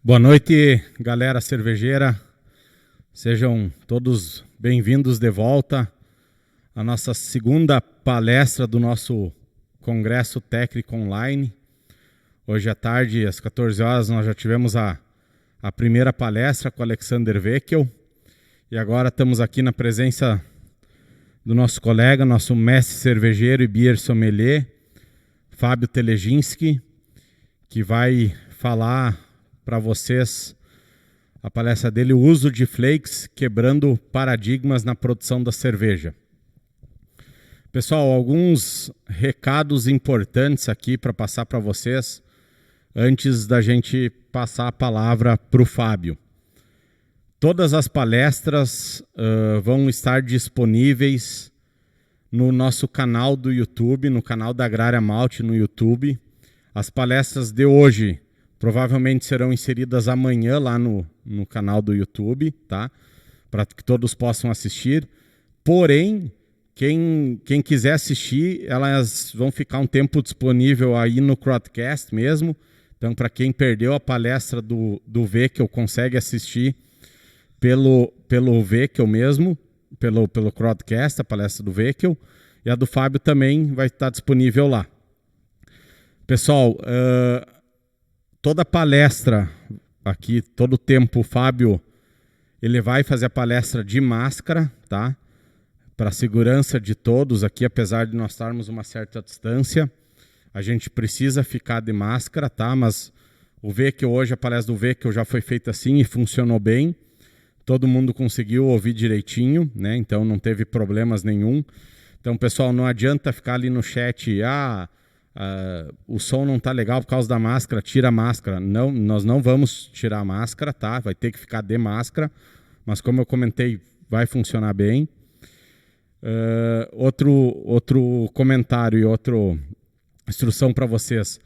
Boa noite, galera cervejeira. Sejam todos bem-vindos de volta à nossa segunda palestra do nosso Congresso Técnico Online. Hoje à tarde, às 14 horas, nós já tivemos a primeira palestra com o Alexander Veckel. E agora estamos aqui na presença do nosso colega, nosso mestre cervejeiro e beer sommelier, Fábio Teleginski, que vai falar para vocês a palestra dele, o uso de flakes quebrando paradigmas na produção da cerveja. Pessoal, alguns recados importantes aqui para passar para vocês antes da gente passar a palavra para o Fábio. Todas as palestras vão estar disponíveis no nosso canal do YouTube, no canal da Agrária Malte no YouTube. As palestras de hoje provavelmente serão inseridas amanhã lá no canal do YouTube, tá? Para que todos possam assistir. Porém, quem quiser assistir, elas vão ficar um tempo disponível aí no Crowdcast mesmo. Então, para quem perdeu a palestra do Veckel, consegue assistir pelo Veckel mesmo, pelo Crowdcast, a palestra do Veckel. E a do Fábio também vai estar disponível lá. Pessoal, toda palestra aqui, todo o tempo, o Fábio, ele vai fazer a palestra de máscara, tá? Para a segurança de todos aqui, apesar de nós estarmos uma certa distância, a gente precisa ficar de máscara, tá? Mas o Veckel hoje, a palestra do Veckel já foi feita assim e funcionou bem. Todo mundo conseguiu ouvir direitinho, né? Então não teve problemas nenhum. Então, pessoal, não adianta ficar ali no chat, o som não está legal por causa da máscara, tira a máscara. Não, nós não vamos tirar a máscara, tá? Vai ter que ficar de máscara, mas como eu comentei, vai funcionar bem. Outro comentário e outra instrução para vocês.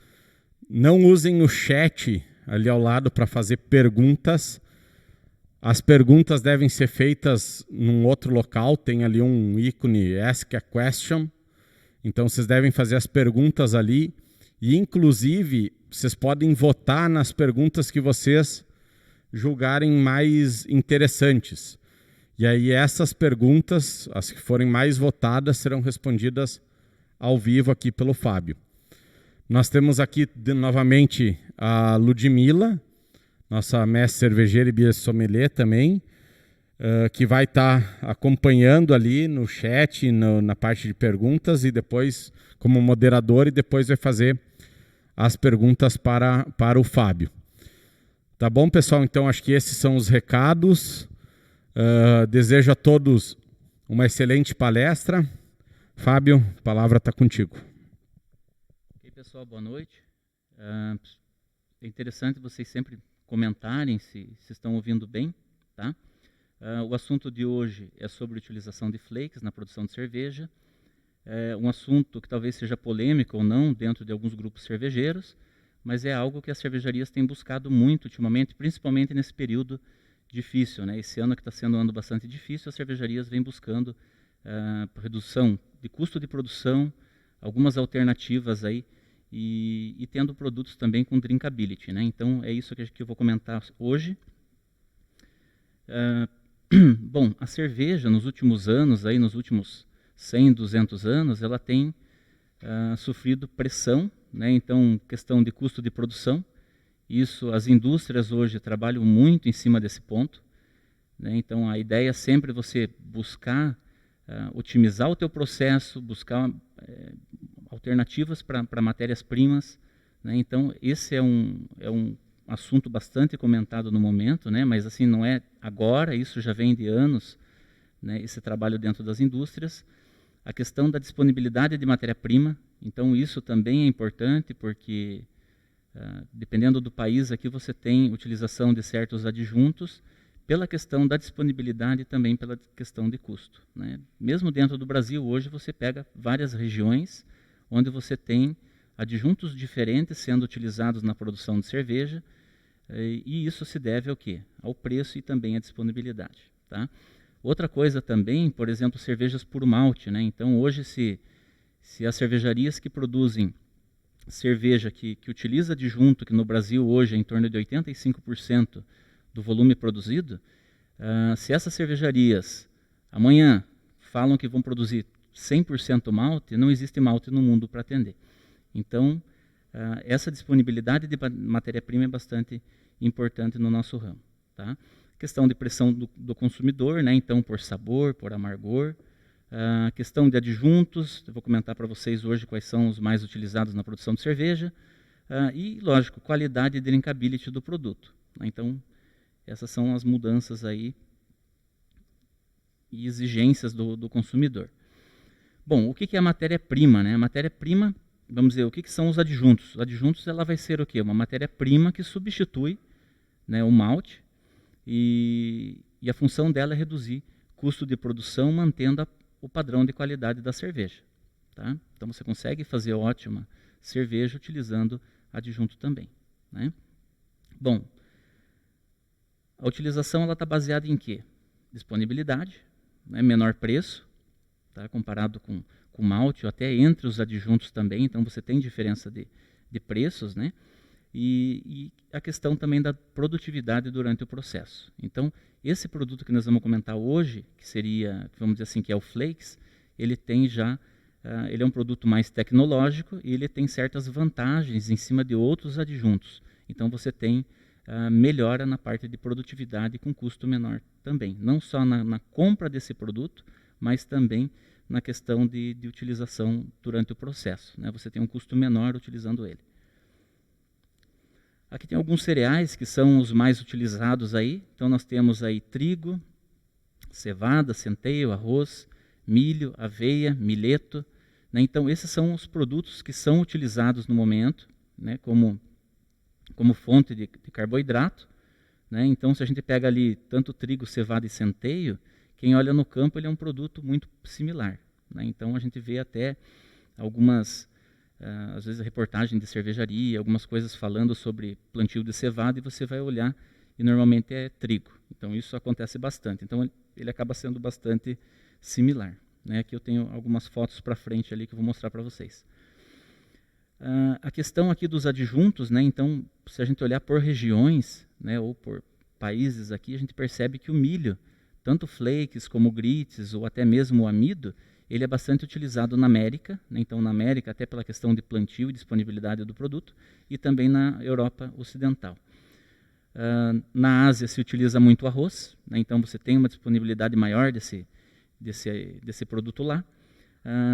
Não usem o chat ali ao lado para fazer perguntas. As perguntas devem ser feitas num outro local, tem ali um ícone Ask a Question. Então, vocês devem fazer as perguntas ali e, inclusive, vocês podem votar nas perguntas que vocês julgarem mais interessantes. E aí, essas perguntas, as que forem mais votadas, serão respondidas ao vivo aqui pelo Fábio. Nós temos aqui, novamente, a Ludmila, nossa mestre cervejeira e beer sommelier também, que vai estar acompanhando ali no chat, na parte de perguntas, e depois como moderador, e depois vai fazer as perguntas para o Fábio. Tá bom, pessoal? Então, acho que esses são os recados. Desejo a todos uma excelente palestra. Fábio, a palavra está contigo. Ok, pessoal, boa noite. É interessante vocês sempre comentarem se estão ouvindo bem, tá? O assunto de hoje é sobre a utilização de flakes na produção de cerveja. É um assunto que talvez seja polêmico ou não dentro de alguns grupos cervejeiros, mas é algo que as cervejarias têm buscado muito ultimamente, principalmente nesse período difícil, né? Esse ano que está sendo um ano bastante difícil, as cervejarias vêm buscando redução de custo de produção, algumas alternativas aí, e tendo produtos também com drinkability, né? Então é isso que eu vou comentar hoje. Bom, a cerveja nos últimos anos, aí, nos últimos 100, 200 anos, ela tem sofrido pressão, né? Então, questão de custo de produção, isso, as indústrias hoje trabalham muito em cima desse ponto, né? Então, a ideia é sempre você buscar otimizar o teu processo, buscar alternativas para matérias-primas, né? Então, esse é um assunto bastante comentado no momento, né? Mas assim, não é agora, isso já vem de anos, né? Esse trabalho dentro das indústrias. A questão da disponibilidade de matéria-prima, então isso também é importante, porque dependendo do país, aqui você tem utilização de certos adjuntos, pela questão da disponibilidade e também pela questão de custo, né? Mesmo dentro do Brasil, hoje você pega várias regiões onde você tem adjuntos diferentes sendo utilizados na produção de cerveja, e isso se deve ao quê? Ao preço e também à disponibilidade, tá? Outra coisa também, por exemplo, cervejas por malte, né? Então, hoje, se as cervejarias que produzem cerveja que utiliza adjunto, que no Brasil hoje é em torno de 85% do volume produzido, se essas cervejarias amanhã falam que vão produzir 100% malte, não existe malte no mundo para atender. Então, essa disponibilidade de matéria-prima é bastante importante no nosso ramo. Tá? Questão de pressão do consumidor, né? Então, por sabor, por amargor. Questão de adjuntos, eu vou comentar para vocês hoje quais são os mais utilizados na produção de cerveja. E, lógico, qualidade e drinkability do produto. Né? Então, essas são as mudanças aí e exigências do consumidor. Bom, o que é a matéria-prima? Né? A matéria-prima, vamos dizer, o que são os adjuntos? Os adjuntos, ela vai ser o quê? Uma matéria-prima que substitui, né, o malte, e a função dela é reduzir custo de produção, mantendo o padrão de qualidade da cerveja. Tá? Então, você consegue fazer ótima cerveja utilizando adjunto também. Né? Bom, a utilização está baseada em quê? Disponibilidade, né, menor preço, tá, comparado com malte, ou até entre os adjuntos também, então você tem diferença de preços, né? E a questão também da produtividade durante o processo. Então, esse produto que nós vamos comentar hoje, que seria, vamos dizer assim, que é o Flakes, ele tem já, ele é um produto mais tecnológico e ele tem certas vantagens em cima de outros adjuntos. Então, você tem melhora na parte de produtividade com custo menor também. Não só na compra desse produto, mas também na questão de utilização durante o processo. Né? Você tem um custo menor utilizando ele. Aqui tem alguns cereais que são os mais utilizados aí. Então nós temos aí trigo, cevada, centeio, arroz, milho, aveia, mileto. Né? Então esses são os produtos que são utilizados no momento, né, como fonte de carboidrato. Né? Então se a gente pega ali tanto trigo, cevada e centeio, quem olha no campo ele é um produto muito similar. Né? Então a gente vê até algumas, às vezes a reportagem de cervejaria, algumas coisas falando sobre plantio de cevada, e você vai olhar e normalmente é trigo. Então isso acontece bastante. Então ele acaba sendo bastante similar. Né? Aqui eu tenho algumas fotos para frente ali que eu vou mostrar para vocês. A questão aqui dos adjuntos, né? Então se a gente olhar por regiões, né, ou por países aqui, a gente percebe que o milho, tanto flakes como grits ou até mesmo o amido, ele é bastante utilizado na América, né? Então na América até pela questão de plantio e disponibilidade do produto, e também na Europa Ocidental. Na Ásia se utiliza muito arroz, né? Então você tem uma disponibilidade maior desse produto lá.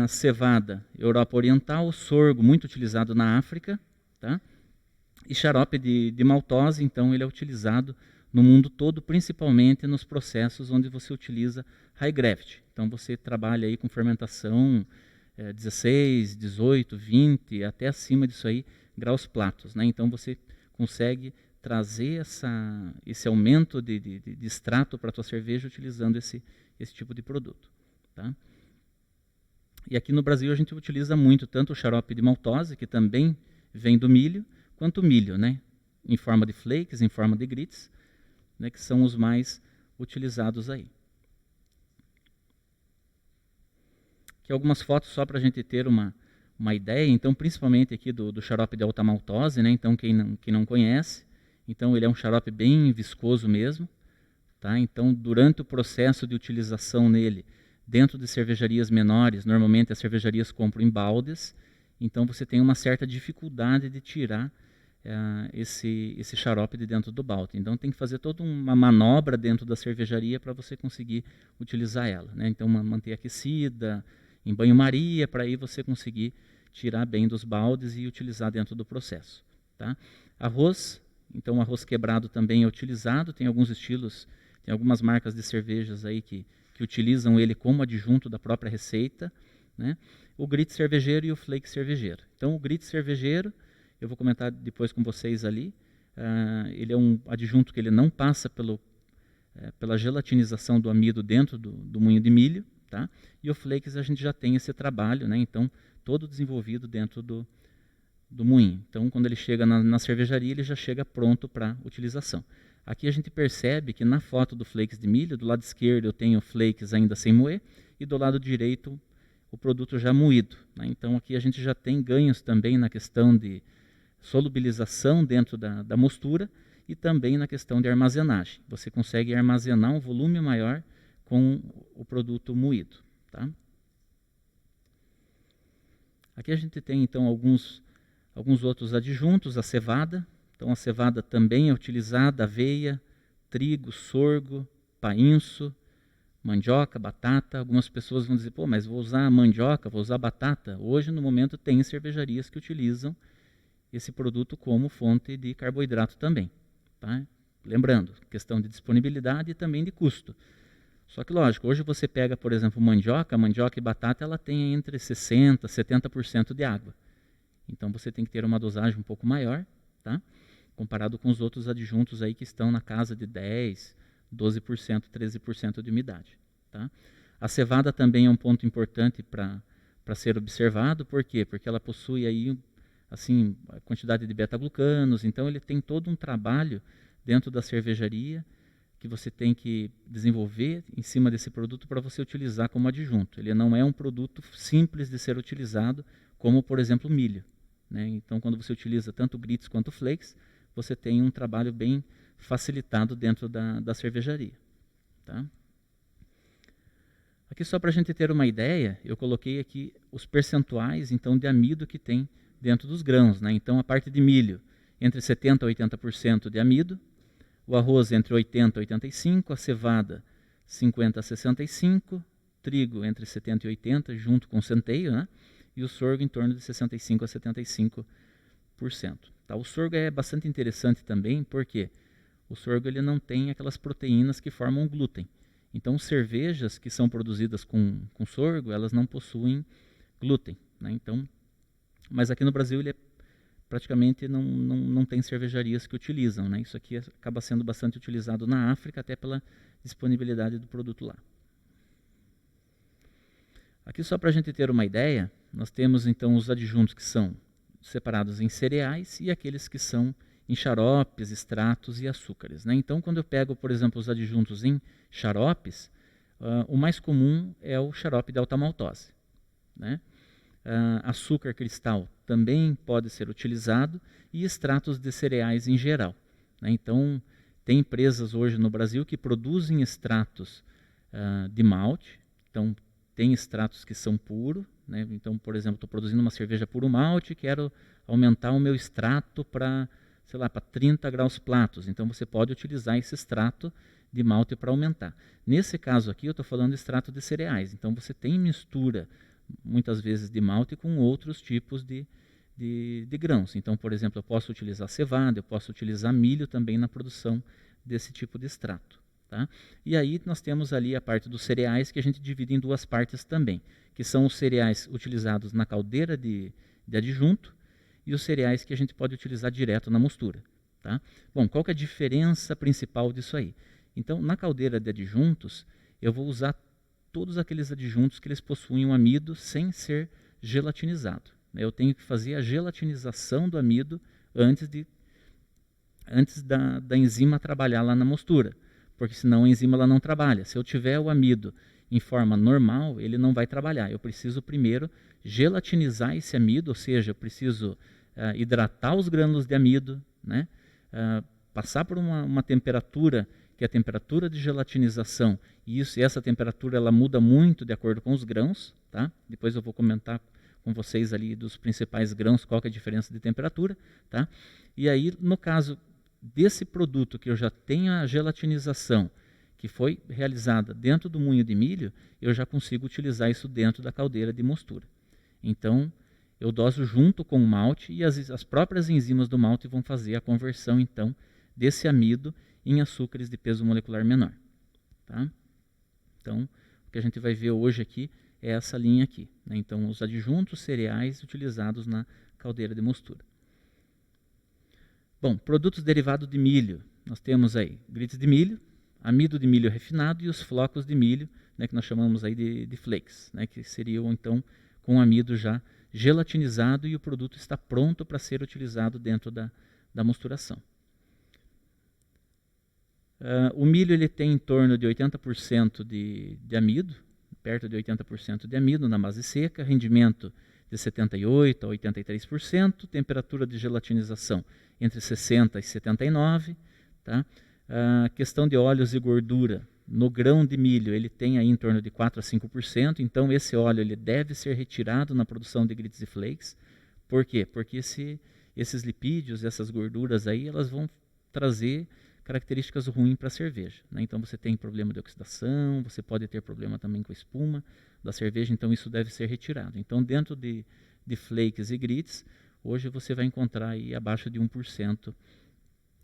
Cevada, Europa Oriental, sorgo muito utilizado na África, tá? E xarope de maltose, então ele é utilizado no mundo todo, principalmente nos processos onde você utiliza high gravity. Então você trabalha aí com fermentação 16, 18, 20, até acima disso aí, graus platos. Né? Então você consegue trazer esse aumento de extrato para a tua cerveja utilizando esse tipo de produto. Tá? E aqui no Brasil a gente utiliza muito tanto o xarope de maltose, que também vem do milho, quanto o milho, né? Em forma de flakes, em forma de grits, né, que são os mais utilizados aí. Aqui algumas fotos só para a gente ter uma ideia, então principalmente aqui do xarope de alta maltose, né, então quem não conhece, então ele é um xarope bem viscoso mesmo, tá? Então durante o processo de utilização nele, dentro de cervejarias menores, normalmente as cervejarias compram em baldes, então você tem uma certa dificuldade de tirar esse xarope de dentro do balde. Então tem que fazer toda uma manobra dentro da cervejaria para você conseguir utilizar ela. Né? Então manter aquecida, em banho-maria, para aí você conseguir tirar bem dos baldes e utilizar dentro do processo. Tá? Arroz, então arroz quebrado também é utilizado, tem alguns estilos, tem algumas marcas de cervejas aí que utilizam ele como adjunto da própria receita. Né? O grit cervejeiro e o flake cervejeiro. Então o grit cervejeiro, eu vou comentar depois com vocês ali, ele é um adjunto que ele não passa pela gelatinização do amido dentro do moinho de milho, tá? E o flakes a gente já tem esse trabalho, né? Então todo desenvolvido dentro do moinho. Então quando ele chega na cervejaria, ele já chega pronto para utilização. Aqui a gente percebe que na foto do flakes de milho, do lado esquerdo eu tenho flakes ainda sem moer, e do lado direito o produto já moído, né? Então aqui a gente já tem ganhos também na questão de solubilização dentro da mostura e também na questão de armazenagem. Você consegue armazenar um volume maior com o produto moído, tá? Aqui a gente tem então alguns outros adjuntos, a cevada. Então a cevada também é utilizada, aveia, trigo, sorgo, painço, mandioca, batata. Algumas pessoas vão dizer, pô, mas vou usar mandioca, vou usar batata. Hoje, no momento, tem cervejarias que utilizam esse produto como fonte de carboidrato também, tá? Lembrando, questão de disponibilidade e também de custo. Só que, lógico, hoje você pega, por exemplo, mandioca e batata, ela tem entre 60% e 70% de água. Então você tem que ter uma dosagem um pouco maior, tá? Comparado com os outros adjuntos aí que estão na casa de 10%, 12%, 13% de umidade, tá? A cevada também é um ponto importante para ser observado. Por quê? Porque ela possui aí, assim, a quantidade de beta-glucanos. Então ele tem todo um trabalho dentro da cervejaria que você tem que desenvolver em cima desse produto para você utilizar como adjunto. Ele não é um produto simples de ser utilizado, como, por exemplo, o milho, né? Então, quando você utiliza tanto grits quanto flakes, você tem um trabalho bem facilitado dentro da cervejaria, tá? Aqui, só para a gente ter uma ideia, eu coloquei aqui os percentuais então, de amido que tem dentro dos grãos, né? Então, a parte de milho, entre 70% e 80% de amido, o arroz entre 80% e 85%, a cevada 50% a 65%, trigo entre 70% e 80%, junto com o centeio, né? E o sorgo em torno de 65% a 75%. Tá? O sorgo é bastante interessante também, porque o sorgo ele não tem aquelas proteínas que formam glúten. Então, cervejas que são produzidas com sorgo, elas não possuem glúten, né? Então, mas aqui no Brasil ele é praticamente não tem cervejarias que utilizam, né? Isso aqui acaba sendo bastante utilizado na África, até pela disponibilidade do produto lá. Aqui, só para a gente ter uma ideia, nós temos então os adjuntos que são separados em cereais e aqueles que são em xaropes, extratos e açúcares, né? Então, quando eu pego, por exemplo, os adjuntos em xaropes, o mais comum é o xarope de alta maltose, né? Açúcar cristal também pode ser utilizado e extratos de cereais em geral, né? Então, tem empresas hoje no Brasil que produzem extratos de malte. Então, tem extratos que são puros, né? Então, por exemplo, estou produzindo uma cerveja puro malte e quero aumentar o meu extrato para, sei lá, para 30 graus Platos. Então, você pode utilizar esse extrato de malte para aumentar. Nesse caso aqui, eu estou falando de extrato de cereais. Então, você tem mistura muitas vezes de malte com outros tipos de grãos. Então, por exemplo, eu posso utilizar cevada, eu posso utilizar milho também na produção desse tipo de extrato, tá? E aí nós temos ali a parte dos cereais, que a gente divide em duas partes também, que são os cereais utilizados na caldeira de adjunto e os cereais que a gente pode utilizar direto na mostura, tá? Bom, qual que é a diferença principal disso aí? Então, na caldeira de adjuntos, eu vou usar todos aqueles adjuntos que eles possuem um amido sem ser gelatinizado. Eu tenho que fazer a gelatinização do amido antes da enzima trabalhar lá na mostura, porque senão a enzima ela não trabalha. Se eu tiver o amido em forma normal, ele não vai trabalhar. Eu preciso primeiro gelatinizar esse amido, ou seja, eu preciso hidratar os grânulos de amido, né? Passar por uma temperatura, que é a temperatura de gelatinização, e essa temperatura ela muda muito de acordo com os grãos, tá? Depois eu vou comentar com vocês ali dos principais grãos, qual que é a diferença de temperatura, tá? E aí, no caso desse produto que eu já tenho a gelatinização, que foi realizada dentro do moinho de milho, eu já consigo utilizar isso dentro da caldeira de mostura. Então, eu doso junto com o malte e as próprias enzimas do malte vão fazer a conversão, então, desse amido em açúcares de peso molecular menor, tá? Então, o que a gente vai ver hoje aqui é essa linha aqui, né? Então, os adjuntos cereais utilizados na caldeira de mostura. Bom, produtos derivados de milho. Nós temos aí grits de milho, amido de milho refinado e os flocos de milho, né, que nós chamamos aí de flakes, né, que seriam então com amido já gelatinizado e o produto está pronto para ser utilizado dentro da mosturação. O milho ele tem em torno de 80% de amido, perto de 80% de amido na base seca, rendimento de 78% a 83%, temperatura de gelatinização entre 60 e 79, tá? A questão de óleos e gordura, no grão de milho ele tem aí em torno de 4 a 5%, então esse óleo ele deve ser retirado na produção de grits e flakes. Por quê? Porque esses lipídios, essas gorduras aí, elas vão trazer características ruins para a cerveja, né? Então você tem problema de oxidação, você pode ter problema também com a espuma da cerveja, então isso deve ser retirado. Então dentro de flakes e grits, hoje você vai encontrar aí abaixo de 1%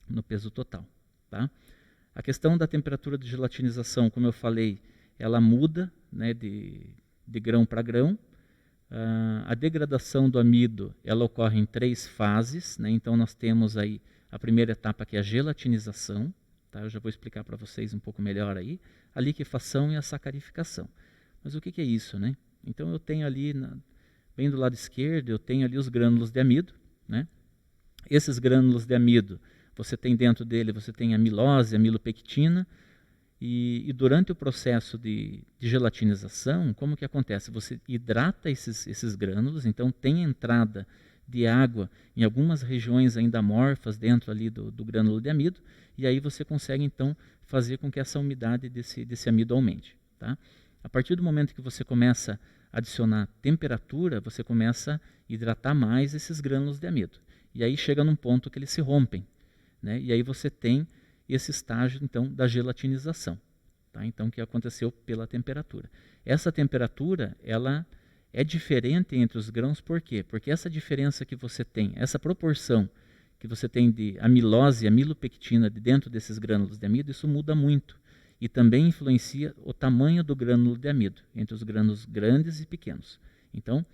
no peso total, tá? A questão da temperatura de gelatinização, como eu falei, ela muda, né, de grão para grão. A degradação do amido ela ocorre em 3 fases, né? Então nós temos aí a primeira etapa, que é a gelatinização, tá? Eu já vou explicar para vocês um pouco melhor aí, a liquefação e a sacarificação. Mas o que é isso, né? Então eu tenho ali, bem do lado esquerdo, eu tenho ali os grânulos de amido, né? Esses grânulos de amido, você tem dentro dele, você tem amilose, amilopectina, e durante o processo de gelatinização, como que acontece? Você hidrata esses grânulos, então tem entrada de água em algumas regiões ainda amorfas dentro ali do grânulo de amido, e aí você consegue então fazer com que essa umidade desse amido aumente, tá? A partir do momento que você começa a adicionar temperatura, você começa a hidratar mais esses grânulos de amido, e aí chega num ponto que eles se rompem, né? E aí você tem esse estágio então da gelatinização, tá? Então que aconteceu pela temperatura. Essa temperatura ela é diferente entre os grãos, por quê? Porque essa diferença que você tem, essa proporção que você tem de amilose e amilopectina de dentro desses grânulos de amido, isso muda muito e também influencia o tamanho do grânulo de amido entre os grânulos grandes e pequenos. Então,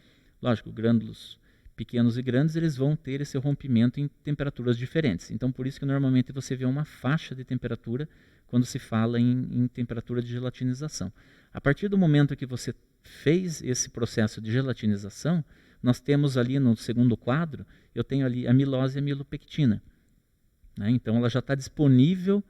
lógico, grânulos pequenos e grandes, eles vão ter esse rompimento em temperaturas diferentes. Então, por isso que normalmente você vê uma faixa de temperatura quando se fala em temperatura de gelatinização. A partir do momento que você fez esse processo de gelatinização, nós temos ali no segundo quadro, eu tenho ali amilose e amilopectina, né? Então, ela já está disponível,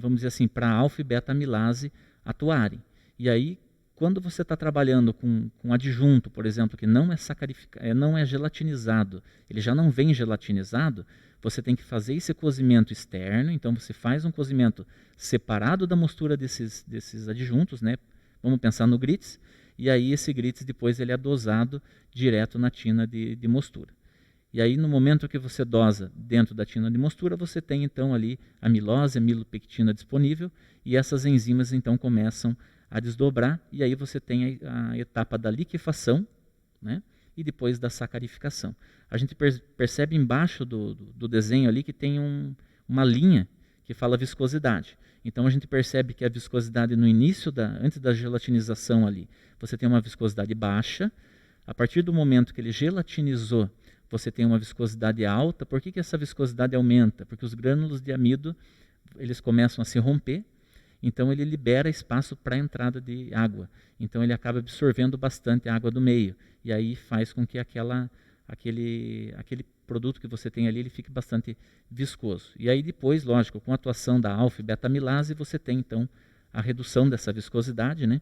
vamos dizer assim, para alfa e beta amilase atuarem. E aí, quando você está trabalhando com adjunto, por exemplo, que não é gelatinizado, ele já não vem gelatinizado, você tem que fazer esse cozimento externo. Então você faz um cozimento separado da mostura desses adjuntos, né? Vamos pensar no grits, e aí esse grits depois ele é dosado direto na tina de mostura. E aí no momento que você dosa dentro da tina de mostura, você tem então ali amilose, amilopectina disponível, e essas enzimas então começam a desdobrar, e aí você tem a etapa da liquefação, né? E depois da sacarificação. A gente percebe embaixo do desenho ali que tem uma linha que fala viscosidade. Então a gente percebe que a viscosidade no início, antes da gelatinização ali, você tem uma viscosidade baixa. A partir do momento que ele gelatinizou, você tem uma viscosidade alta. Por que essa viscosidade aumenta? Porque os grânulos de amido eles começam a se romper, então ele libera espaço para a entrada de água. Então ele acaba absorvendo bastante a água do meio, e aí faz com que aquele produto que você tem ali ele fique bastante viscoso. E aí depois, lógico, com a atuação da alfa e beta amilase, você tem então a redução dessa viscosidade, né?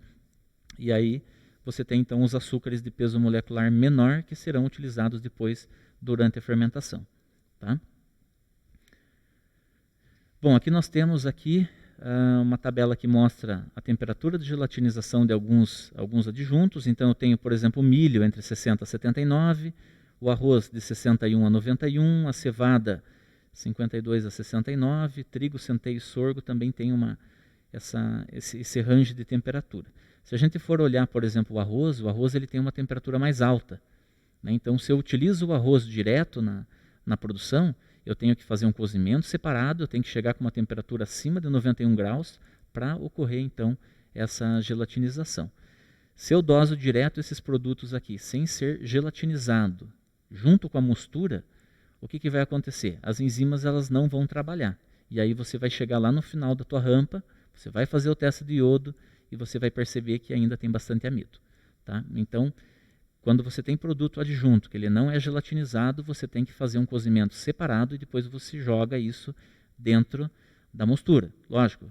E aí você tem então os açúcares de peso molecular menor que serão utilizados depois durante a fermentação, tá? Bom, aqui nós temos uma tabela que mostra a temperatura de gelatinização de alguns adjuntos. Então eu tenho, por exemplo, o milho entre 60 a 79, o arroz de 61 a 91, a cevada 52 a 69, trigo, centeio e sorgo também tem esse range de temperatura. Se a gente for olhar, por exemplo, o arroz ele tem uma temperatura mais alta, né? Então se eu utilizo o arroz direto na produção, eu tenho que fazer um cozimento separado, eu tenho que chegar com uma temperatura acima de 91 graus para ocorrer então essa gelatinização. Se eu doso direto esses produtos aqui, sem ser gelatinizado, junto com a mostura, o que vai acontecer? As enzimas elas não vão trabalhar. E aí você vai chegar lá no final da tua rampa, você vai fazer o teste de iodo e você vai perceber que ainda tem bastante amido, tá? Então, quando você tem produto adjunto, que ele não é gelatinizado, você tem que fazer um cozimento separado e depois você joga isso dentro da mostura. Lógico,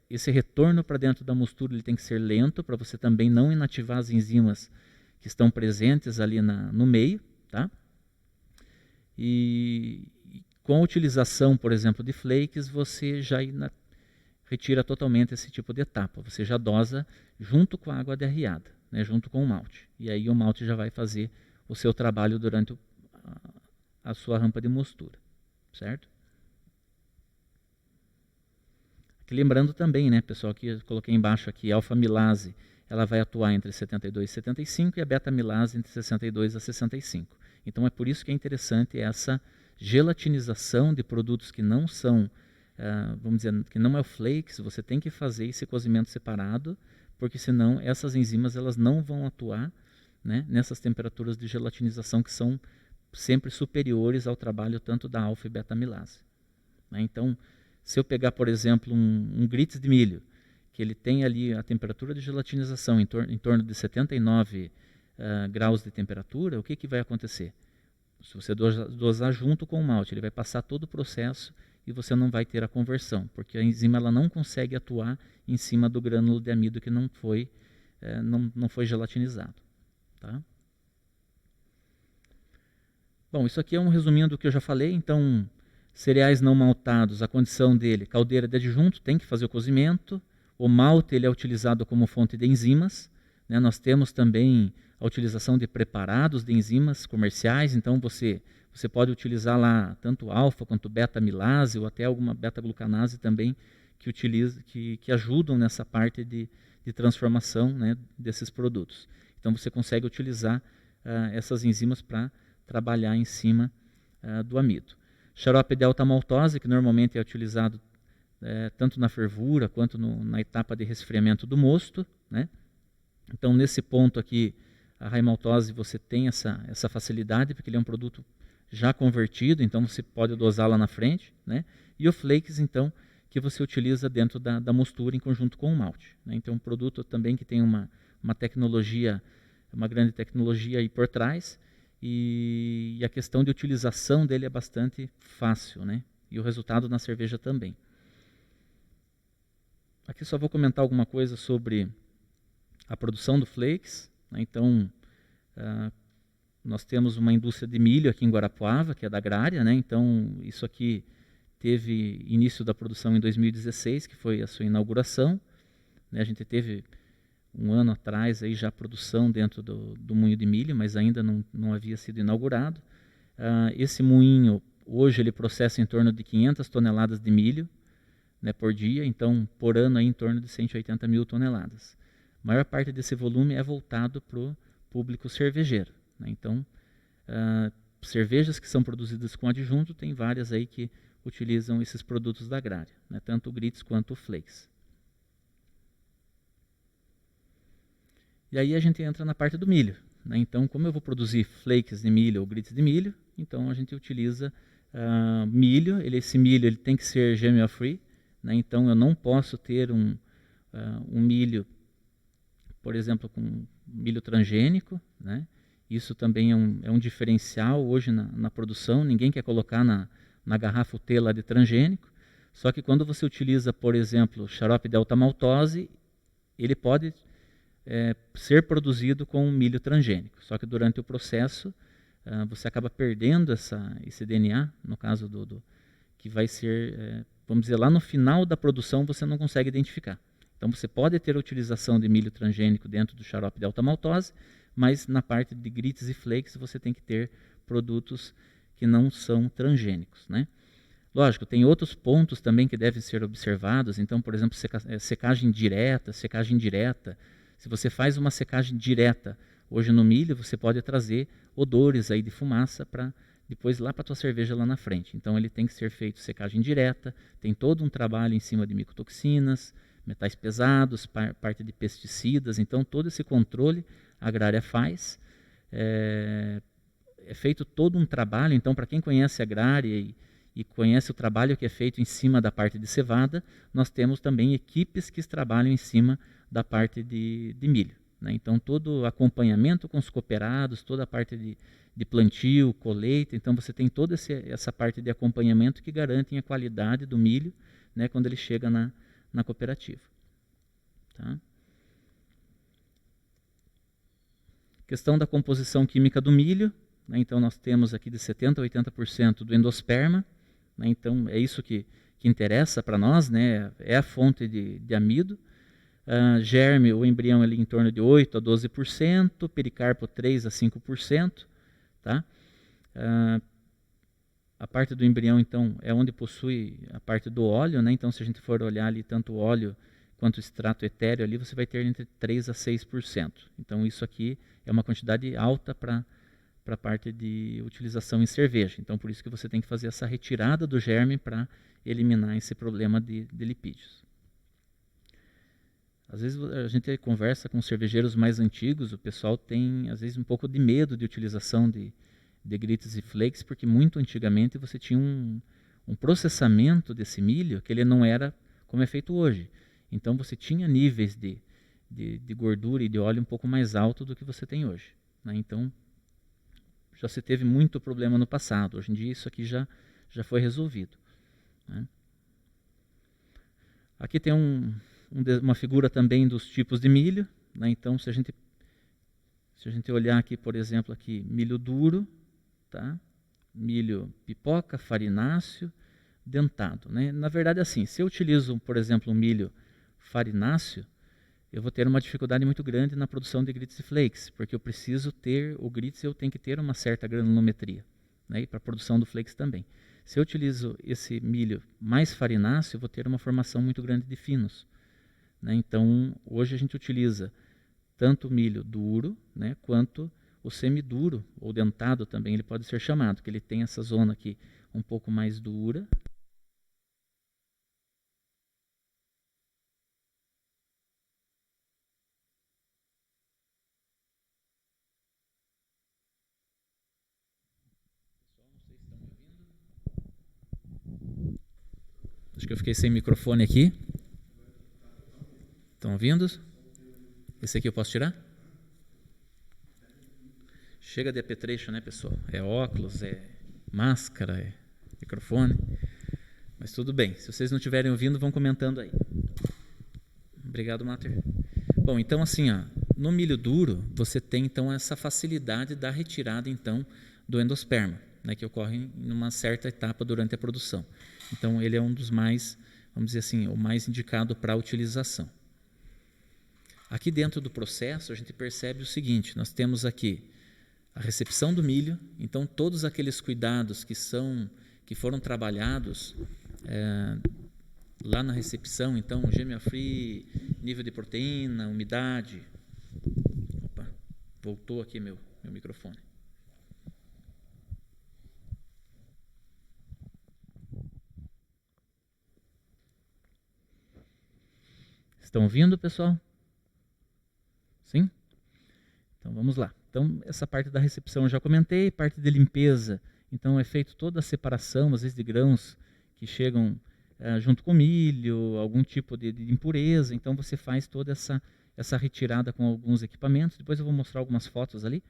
esse retorno para dentro da mostura ele tem que ser lento, para você também não inativar as enzimas que estão presentes ali no meio, tá? E com a utilização, por exemplo, de flakes, você já retira totalmente esse tipo de etapa. Você já dosa junto com a água derriada, né, junto com o malte. E aí o malte já vai fazer o seu trabalho durante a sua rampa de mostura, certo? Aqui, lembrando também, né, pessoal, que eu coloquei embaixo aqui, a alfa-milase, ela vai atuar entre 72 e 75 e a beta-milase entre 62 a 65. Então é por isso que é interessante essa gelatinização de produtos que não são, vamos dizer, que não é o flakes, você tem que fazer esse cozimento separado, porque senão essas enzimas elas não vão atuar, né, nessas temperaturas de gelatinização que são sempre superiores ao trabalho tanto da alfa e beta-milase. Né? Então, se eu pegar, por exemplo, um grits de milho, que ele tem ali a temperatura de gelatinização em torno de 79 graus de temperatura, o que vai acontecer? Se você dosar junto com o malte, ele vai passar todo o processo e você não vai ter a conversão, porque a enzima ela não consegue atuar em cima do grânulo de amido que não foi gelatinizado. Tá? Bom, isso aqui é um resuminho do que eu já falei. Então, cereais não maltados, a condição dele, caldeira de adjunto, tem que fazer o cozimento. O malte ele é utilizado como fonte de enzimas. Né? Nós temos também a utilização de preparados de enzimas comerciais. Então, você pode utilizar lá tanto alfa quanto beta-milase ou até alguma beta-glucanase também que ajudam nessa parte de transformação, né, desses produtos. Então, você consegue utilizar essas enzimas para trabalhar em cima do amido. Xarope de alta maltose, que normalmente é utilizado tanto na fervura quanto na etapa de resfriamento do mosto. Né? Então, nesse ponto aqui, a high maltose você tem essa facilidade, porque ele é um produto já convertido, então você pode dosar lá na frente. Né? E o flakes, então, que você utiliza dentro da mostura em conjunto com o malte. Né? Então, um produto também que tem uma tecnologia, uma grande tecnologia aí por trás, e a questão de utilização dele é bastante fácil, né? E o resultado na cerveja também. Aqui só vou comentar alguma coisa sobre a produção do flakes. Né? Então, nós temos uma indústria de milho aqui em Guarapuava, que é da Agrária. Né? Então, isso aqui teve início da produção em 2016, que foi a sua inauguração. Né? A gente teve um ano atrás aí já a produção dentro do moinho de milho, mas ainda não havia sido inaugurado. Esse moinho, hoje, ele processa em torno de 500 toneladas de milho, né, por dia, então, por ano, aí, em torno de 180 mil toneladas. A maior parte desse volume é voltado para o público cervejeiro. Né? Então, cervejas que são produzidas com adjunto, tem várias aí que utilizam esses produtos da Agrária, né, tanto o grits quanto o flakes. E aí a gente entra na parte do milho. Né? Então, como eu vou produzir flakes de milho ou grits de milho, então a gente utiliza milho. Esse milho ele tem que ser GMO free. Né? Então, eu não posso ter um milho, por exemplo, com milho transgênico. Né? Isso também é um diferencial hoje na produção. Ninguém quer colocar na garrafa o T lá de transgênico. Só que quando você utiliza, por exemplo, xarope de alta maltose, ele pode ser produzido com milho transgênico. Só que durante o processo você acaba perdendo esse DNA, no caso que vai ser, vamos dizer, lá no final da produção você não consegue identificar. Então você pode ter a utilização de milho transgênico dentro do xarope de alta maltose, mas na parte de grits e flakes você tem que ter produtos que não são transgênicos. Né? Lógico, tem outros pontos também que devem ser observados. Então, por exemplo, secagem direta, secagem indireta. Se você faz uma secagem direta hoje no milho, você pode trazer odores aí de fumaça para depois lá para a tua cerveja lá na frente. Então ele tem que ser feito secagem direta, tem todo um trabalho em cima de micotoxinas, metais pesados, parte de pesticidas. Então todo esse controle a Agrária faz. É feito todo um trabalho. Então, para quem conhece a Agrária e conhece o trabalho que é feito em cima da parte de cevada, nós temos também equipes que trabalham em cima da parte de milho. Né? Então, todo o acompanhamento com os cooperados, toda a parte de plantio, colheita, então você tem toda essa parte de acompanhamento que garantem a qualidade do milho, né, quando ele chega na na cooperativa. Tá? Questão da composição química do milho, né? Então nós temos aqui de 70% a 80% do endosperma, né? Então é isso que interessa para nós, né? É a fonte de amido. Germe, o embrião ali em torno de 8% a 12%, pericarpo 3% a 5%. Tá? A parte do embrião, então, é onde possui a parte do óleo, né? Então, se a gente for olhar ali tanto o óleo quanto o extrato etéreo ali, você vai ter entre 3% a 6%. Então, isso aqui é uma quantidade alta para a parte de utilização em cerveja. Então, por isso que você tem que fazer essa retirada do germe para eliminar esse problema de lipídios. Às vezes a gente conversa com cervejeiros mais antigos, o pessoal tem, às vezes, um pouco de medo de utilização de grits e flakes, porque muito antigamente você tinha um processamento desse milho que ele não era como é feito hoje. Então você tinha níveis de gordura e de óleo um pouco mais alto do que você tem hoje. Né? Então já se teve muito problema no passado. Hoje em dia isso aqui já foi resolvido. Né? Aqui tem uma figura também dos tipos de milho. Né? Então se a gente olhar aqui, por exemplo, aqui, milho duro, tá? Milho pipoca, farináceo, dentado. Né? Na verdade, assim, se eu utilizo, por exemplo, um milho farináceo, eu vou ter uma dificuldade muito grande na produção de grits e flakes, porque eu preciso ter, o grits eu tenho que ter uma certa granulometria, né? E para a produção do flakes também. Se eu utilizo esse milho mais farináceo, eu vou ter uma formação muito grande de finos. Né? Então, hoje a gente utiliza tanto o milho duro, né, quanto o semiduro, ou dentado também, ele pode ser chamado, que ele tem essa zona aqui um pouco mais dura. Acho que eu fiquei sem microfone aqui. Estão ouvindo? Esse aqui eu posso tirar? Chega de apetrecho, né, pessoal? É óculos, é máscara, é microfone. Mas tudo bem. Se vocês não estiverem ouvindo, vão comentando aí. Obrigado, Mater. Bom, então assim, ó, no milho duro, você tem então essa facilidade da retirada então do endosperma, né, que ocorre em uma certa etapa durante a produção. Então ele é um dos mais, vamos dizer assim, o mais indicado para a utilização. Aqui dentro do processo a gente percebe o seguinte: nós temos aqui a recepção do milho, então todos aqueles cuidados que foram trabalhados lá na recepção, então GMO free, nível de proteína, umidade. Opa, voltou aqui meu microfone. Estão ouvindo, pessoal? Sim? Então vamos lá. Então essa parte da recepção eu já comentei, parte de limpeza, então é feito toda a separação, às vezes de grãos que chegam junto com milho, algum tipo de impureza, então você faz toda essa retirada com alguns equipamentos, depois eu vou mostrar algumas fotos ali.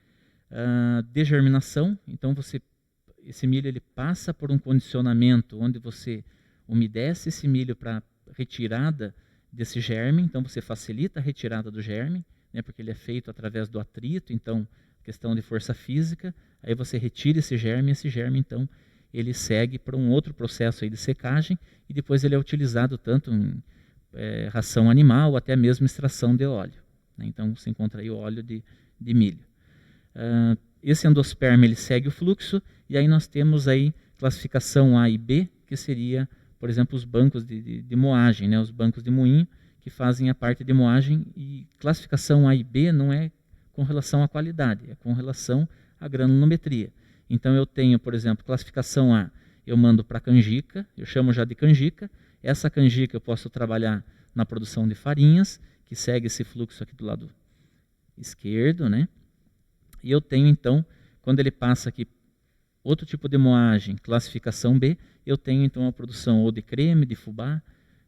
Degerminação, então esse milho ele passa por um condicionamento onde você umedece esse milho para retirada desse germe, então você facilita a retirada do germe, né, porque ele é feito através do atrito, então questão de força física, aí você retira esse germe então ele segue para um outro processo aí de secagem e depois ele é utilizado tanto em ração animal ou até mesmo extração de óleo. Né? Então você encontra aí o óleo de milho. Esse endosperma ele segue o fluxo e aí nós temos aí classificação A e B, que seria, por exemplo, os bancos de moagem, né? Os bancos de moinho que fazem a parte de moagem, e classificação A e B não é com relação à qualidade, é com relação à granulometria. Então eu tenho, por exemplo, classificação A, eu mando para a canjica, eu chamo já de canjica, essa canjica eu posso trabalhar na produção de farinhas, que segue esse fluxo aqui do lado esquerdo, né? E eu tenho então, quando ele passa aqui outro tipo de moagem, classificação B, eu tenho então a produção ou de creme, de fubá,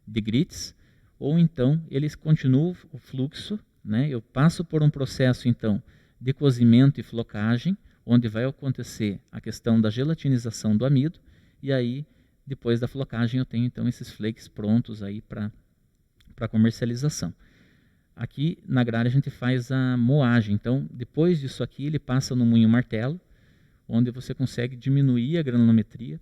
de grits, ou então eles continuam o fluxo, né? Eu passo por um processo então de cozimento e flocagem, onde vai acontecer a questão da gelatinização do amido, e aí depois da flocagem eu tenho então esses flakes prontos aí para para comercialização. Aqui na gralha a gente faz a moagem, então depois disso aqui ele passa no moinho martelo, onde você consegue diminuir a granulometria.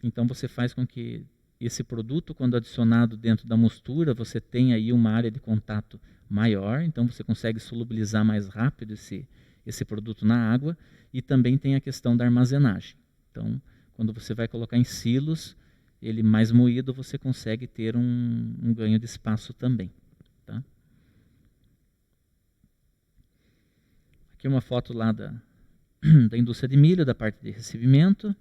Então você faz com que esse produto, quando adicionado dentro da mostura, você tenha aí uma área de contato maior, então você consegue solubilizar mais rápido esse produto na água, e também tem a questão da armazenagem. Então, quando você vai colocar em silos, ele mais moído, você consegue ter um ganho de espaço também. Tá? Aqui uma foto lá da indústria de milho, da parte de recebimento.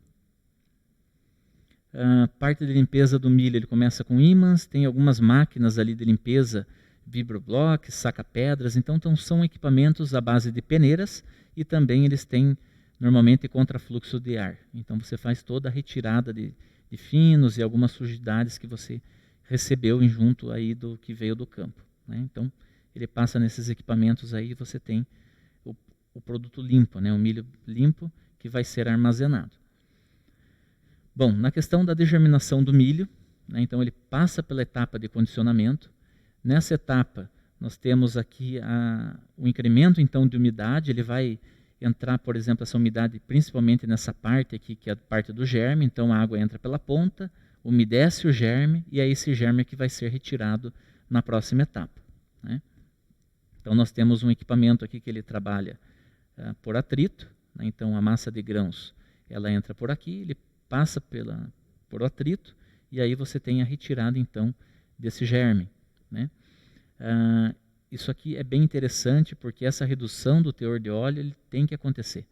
A parte de limpeza do milho, ele começa com ímãs, tem algumas máquinas ali de limpeza, vibroblock, saca-pedras, então são equipamentos à base de peneiras, e também eles têm normalmente contrafluxo de ar. Então você faz toda a retirada de finos e algumas sujidades que você recebeu junto aí do que veio do campo. Né? Então ele passa nesses equipamentos aí, e você tem o produto limpo, né? O milho limpo que vai ser armazenado. Bom, na questão da degerminação do milho, né, então ele passa pela etapa de condicionamento. Nessa etapa, nós temos aqui o incremento então de umidade. Ele vai entrar, por exemplo, essa umidade principalmente nessa parte aqui, que é a parte do germe. Então a água entra pela ponta, umedece o germe, e é esse germe que vai ser retirado na próxima etapa. Né? Então nós temos um equipamento aqui que ele trabalha por atrito, né? Então a massa de grãos ela entra por aqui, ele passa por atrito, e aí você tem a retirada então desse germe. Né? Isso aqui é bem interessante, porque essa redução do teor de óleo ele tem que acontecer.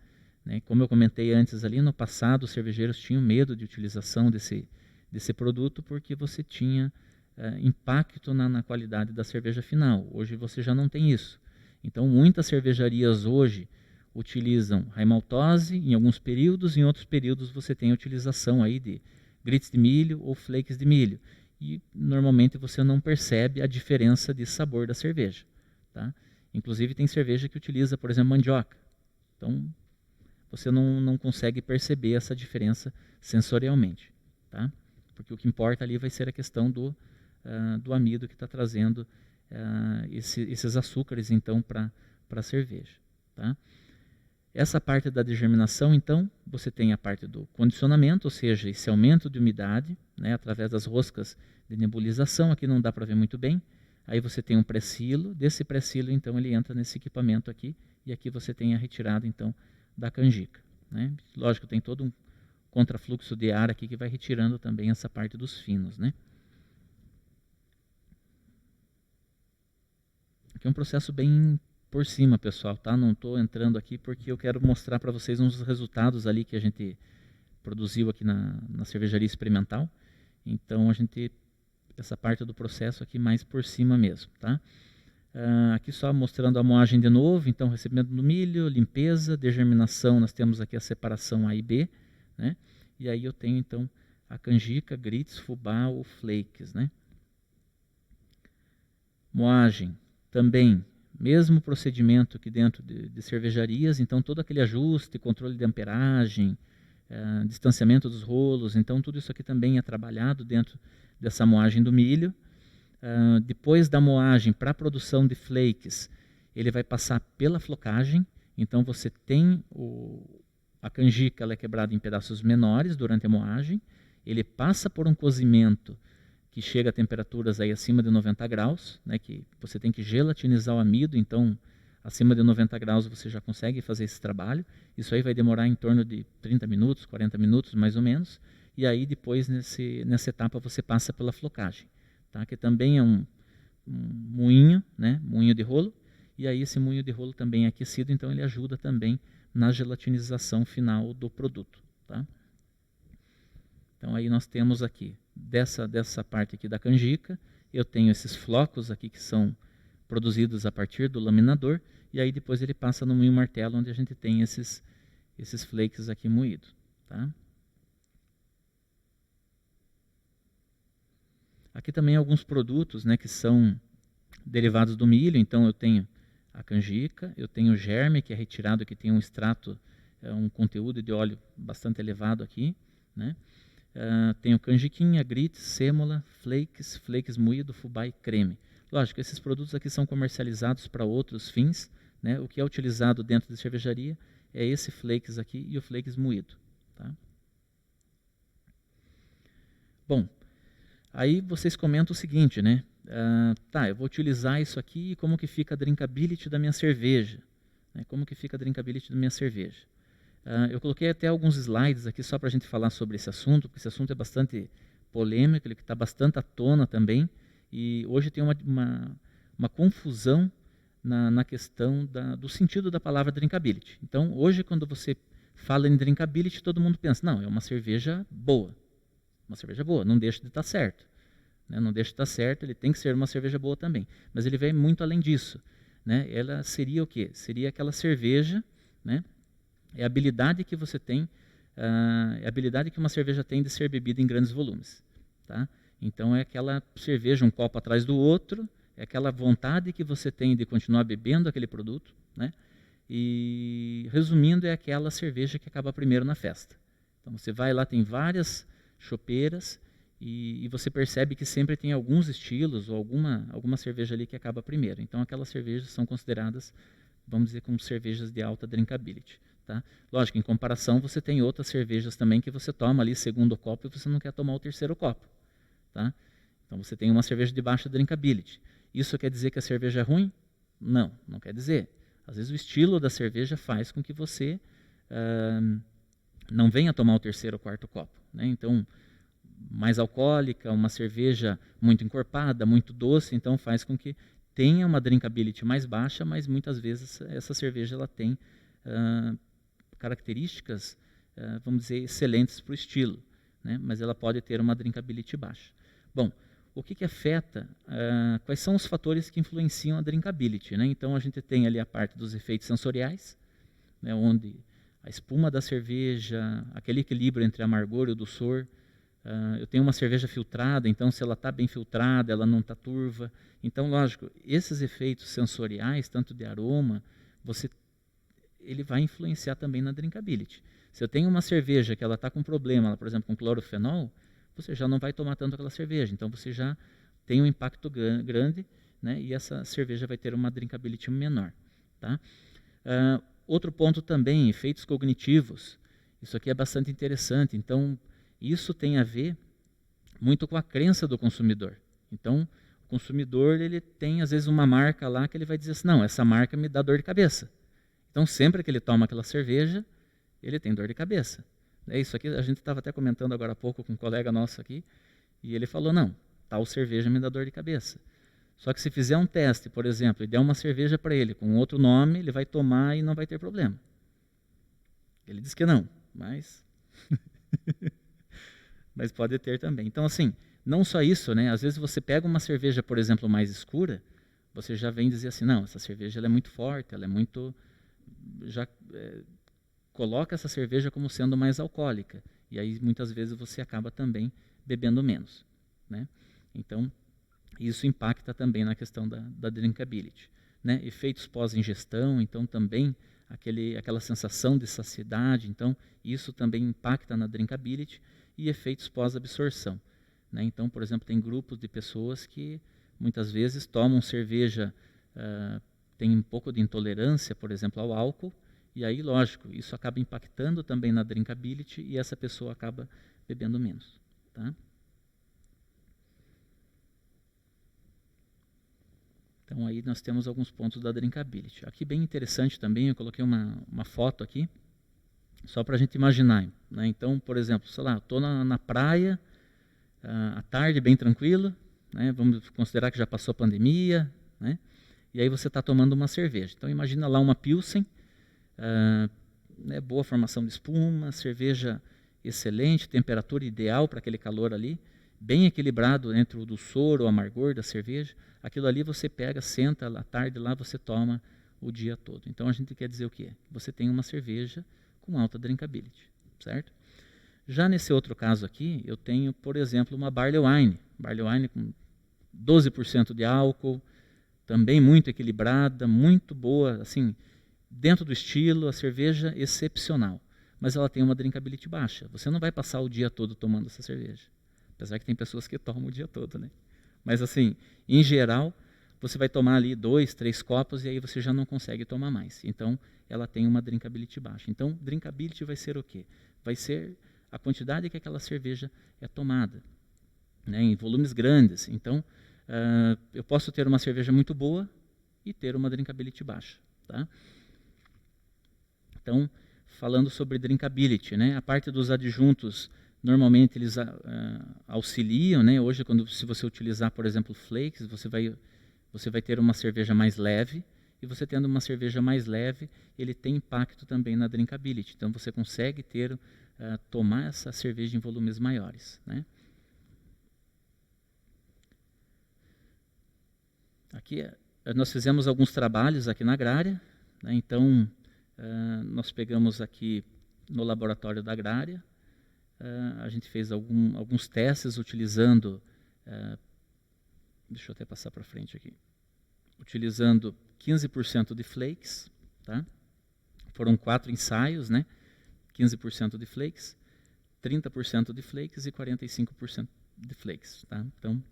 Né? Como eu comentei antes ali, no passado os cervejeiros tinham medo de utilização desse produto, porque você tinha impacto na qualidade da cerveja final. Hoje você já não tem isso. Então muitas cervejarias hoje utilizam raimaltose em alguns períodos, em outros períodos você tem a utilização aí de grits de milho ou flakes de milho. E normalmente você não percebe a diferença de sabor da cerveja. Tá? Inclusive tem cerveja que utiliza, por exemplo, mandioca. Então você não consegue perceber essa diferença sensorialmente. Tá? Porque o que importa ali vai ser a questão do amido que está trazendo esses açúcares então para a cerveja. Tá? Essa parte da degerminação, então, você tem a parte do condicionamento, ou seja, esse aumento de umidade, né, através das roscas de nebulização. Aqui não dá para ver muito bem. Aí você tem um pré-silo. Desse pré-silo, então, ele entra nesse equipamento aqui, e aqui você tem a retirada, então, da canjica. Né? Lógico, tem todo um contrafluxo de ar aqui que vai retirando também essa parte dos finos. Né? Aqui é um processo bem por cima, pessoal, tá? Não estou entrando aqui porque eu quero mostrar para vocês uns resultados ali que a gente produziu aqui na cervejaria experimental. Então essa parte do processo aqui mais por cima mesmo, tá? Aqui só mostrando a moagem de novo. Então recebimento do milho, limpeza, degerminação, nós temos aqui a separação A e B, né? E aí eu tenho então a canjica, grits, fubá ou flakes, né? Moagem também mesmo procedimento que dentro de cervejarias, então todo aquele ajuste, controle de amperagem, distanciamento dos rolos, então tudo isso aqui também é trabalhado dentro dessa moagem do milho. Depois da moagem para a produção de flakes, ele vai passar pela flocagem, então você tem a canjica, ela é quebrada em pedaços menores durante a moagem, ele passa por um cozimento que chega a temperaturas aí acima de 90 graus, né, que você tem que gelatinizar o amido, então acima de 90 graus você já consegue fazer esse trabalho. Isso aí vai demorar em torno de 30 minutos, 40 minutos mais ou menos, e aí depois nessa etapa você passa pela flocagem, tá, que também é um moinho, né, moinho de rolo, e aí esse moinho de rolo também é aquecido, então ele ajuda também na gelatinização final do produto. Tá? Então aí nós temos aqui, dessa parte aqui da canjica, eu tenho esses flocos aqui que são produzidos a partir do laminador, e aí depois ele passa no moinho martelo, onde a gente tem esses flakes aqui moídos. Tá? Aqui também alguns produtos, né, que são derivados do milho. Então eu tenho a canjica, eu tenho o germe, que é retirado, que tem um extrato, um conteúdo de óleo bastante elevado aqui, né? Tenho canjiquinha, grits, sêmola, flakes moído, fubá e creme. Lógico, esses produtos aqui são comercializados para outros fins, né? O que é utilizado dentro de cervejaria é esse flakes aqui e o flakes moído. Tá? Bom, aí vocês comentam o seguinte, né? Tá, eu vou utilizar isso aqui e como que fica a drinkability da minha cerveja? Né? Como que fica a drinkability da minha cerveja? Eu coloquei até alguns slides aqui só para a gente falar sobre esse assunto, porque esse assunto é bastante polêmico, ele está bastante à tona também, e hoje tem uma confusão na questão do sentido da palavra drinkability. Então, hoje, quando você fala em drinkability, todo mundo pensa, não, é uma cerveja boa. Uma cerveja boa, não deixa de estar certo. Né? Não deixa de estar certo, ele tem que ser uma cerveja boa também. Mas ele vai muito além disso. Né? Ela seria o quê? Seria aquela cerveja, né? É a habilidade que você tem, é a habilidade que uma cerveja tem de ser bebida em grandes volumes. Tá? Então é aquela cerveja, um copo atrás do outro, é aquela vontade que você tem de continuar bebendo aquele produto, né? E resumindo, é aquela cerveja que acaba primeiro na festa. Então você vai lá, tem várias chopeiras e você percebe que sempre tem alguns estilos ou alguma cerveja ali que acaba primeiro. Então aquelas cervejas são consideradas, vamos dizer, como cervejas de alta drinkability. Tá? Lógico, em comparação, você tem outras cervejas também que você toma ali segundo copo e você não quer tomar o terceiro copo. Tá? Então você tem uma cerveja de baixa drinkability. Isso quer dizer que a cerveja é ruim? Não, não quer dizer. Às vezes o estilo da cerveja faz com que você não venha tomar o terceiro ou quarto copo. Né? Então, mais alcoólica, uma cerveja muito encorpada, muito doce, então faz com que tenha uma drinkability mais baixa, mas muitas vezes essa cerveja ela tem características, vamos dizer, excelentes para o estilo, né? Mas ela pode ter uma drinkability baixa. Bom, o que afeta, quais são os fatores que influenciam a drinkability? Né? Então a gente tem ali a parte dos efeitos sensoriais, né, onde a espuma da cerveja, aquele equilíbrio entre amargor e o doçor. Eu tenho uma cerveja filtrada, então se ela está bem filtrada, ela não está turva. Então, lógico, esses efeitos sensoriais, tanto de aroma, ele vai influenciar também na drinkability. Se eu tenho uma cerveja que ela está com problema, por exemplo, com clorofenol, você já não vai tomar tanto aquela cerveja. Então você já tem um impacto grande, né, e essa cerveja vai ter uma drinkability menor. Tá? Outro ponto também, efeitos cognitivos. Isso aqui é bastante interessante. Então, isso tem a ver muito com a crença do consumidor. Então, o consumidor ele tem, às vezes, uma marca lá que ele vai dizer assim, não, essa marca me dá dor de cabeça. Então, sempre que ele toma aquela cerveja, ele tem dor de cabeça. É isso aqui, a gente estava até comentando agora há pouco com um colega nosso aqui, e ele falou, não, tal cerveja me dá dor de cabeça. Só que se fizer um teste, por exemplo, e der uma cerveja para ele com outro nome, ele vai tomar e não vai ter problema. Ele diz que não, mas mas pode ter também. Então, assim, não só isso, né? Às vezes você pega uma cerveja, por exemplo, mais escura, você já vem dizer assim, não, essa cerveja ela é muito forte, ela é muito... já coloca essa cerveja como sendo mais alcoólica. E aí, muitas vezes, você acaba também bebendo menos. Né? Então, isso impacta também na questão da drinkability. Né? Efeitos pós-ingestão, então, também aquela sensação de saciedade, então, isso também impacta na drinkability e efeitos pós-absorção. Né? Então, por exemplo, tem grupos de pessoas que, muitas vezes, tomam cerveja, tem um pouco de intolerância, por exemplo, ao álcool, e aí, lógico, isso acaba impactando também na drinkability e essa pessoa acaba bebendo menos. Tá? Então, aí nós temos alguns pontos da drinkability. Aqui, bem interessante também, eu coloquei uma foto aqui, só para a gente imaginar. Né? Então, por exemplo, sei lá, estou na praia, à tarde, bem tranquilo, né? Vamos considerar que já passou a pandemia, né? E aí você está tomando uma cerveja. Então, imagina lá uma Pilsen, né, boa formação de espuma, cerveja excelente, temperatura ideal para aquele calor ali, bem equilibrado entre o doçor, o amargor da cerveja. Aquilo ali você pega, senta à tarde lá, você toma o dia todo. Então a gente quer dizer o quê? Você tem uma cerveja com alta drinkability, certo? Já nesse outro caso aqui, eu tenho, por exemplo, uma Barley Wine com 12% de álcool, também muito equilibrada, muito boa, assim, dentro do estilo, a cerveja excepcional. Mas ela tem uma drinkability baixa. Você não vai passar o dia todo tomando essa cerveja. Apesar que tem pessoas que tomam o dia todo, né? Mas assim, em geral, você vai tomar ali 2, 3 copos e aí você já não consegue tomar mais. Então, ela tem uma drinkability baixa. Então, drinkability vai ser o quê? Vai ser a quantidade que aquela cerveja é tomada, né, em volumes grandes. Então, eu posso ter uma cerveja muito boa e ter uma drinkability baixa. Tá? Então, falando sobre drinkability, né, a parte dos adjuntos, normalmente eles auxiliam. Né? Hoje, se você utilizar, por exemplo, flakes, você vai ter uma cerveja mais leve, e você tendo uma cerveja mais leve, ele tem impacto também na drinkability. Então, você consegue tomar essa cerveja em volumes maiores. Né? Aqui, nós fizemos alguns trabalhos aqui na Agrária. Né? Então, nós pegamos aqui no laboratório da Agrária, a gente fez alguns testes utilizando, deixa eu até passar para frente aqui, utilizando 15% de flakes, tá? Foram 4 ensaios, né? 15% de flakes, 30% de flakes e 45% de flakes, tá? Então,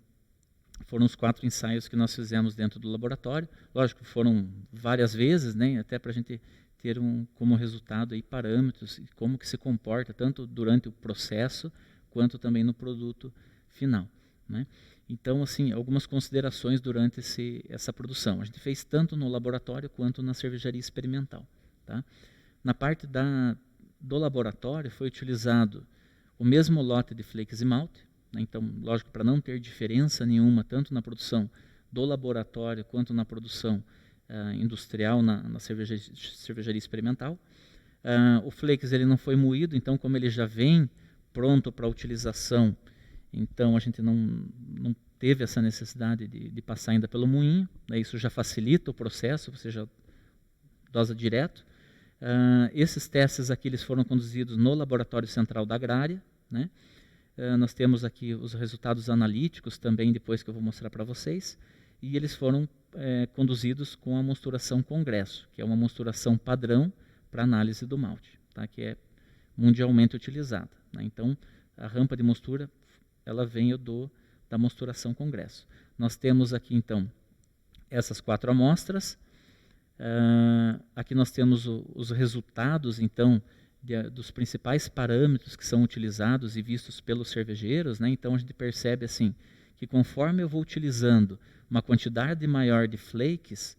foram os 4 ensaios que nós fizemos dentro do laboratório. Lógico, foram várias vezes, né? Até para a gente ter como resultado aí parâmetros e como que se comporta tanto durante o processo quanto também no produto final, né? Então, assim, algumas considerações durante essa produção. A gente fez tanto no laboratório quanto na cervejaria experimental. Tá? Na parte do laboratório foi utilizado o mesmo lote de flakes e malte. Né? Então, lógico, para não ter diferença nenhuma, tanto na produção do laboratório quanto na produção industrial, na cervejaria experimental. O flakes ele não foi moído, então como ele já vem pronto para utilização, então a gente não teve essa necessidade de passar ainda pelo moinho, né? Isso já facilita o processo, você já dosa direto. Esses testes aqui eles foram conduzidos no Laboratório Central da Agrária. Né? Nós temos aqui os resultados analíticos também, depois que eu vou mostrar para vocês, e eles foram conduzidos com a mosturação Congresso, que é uma mosturação padrão para análise do malte, tá? Que é mundialmente utilizada. Né? Então, a rampa de mostura ela vem da mosturação Congresso. Nós temos aqui, então, essas 4 amostras. Aqui nós temos os resultados, então, dos principais parâmetros que são utilizados e vistos pelos cervejeiros. Né? Então, a gente percebe assim, que conforme eu vou utilizando uma quantidade maior de flakes,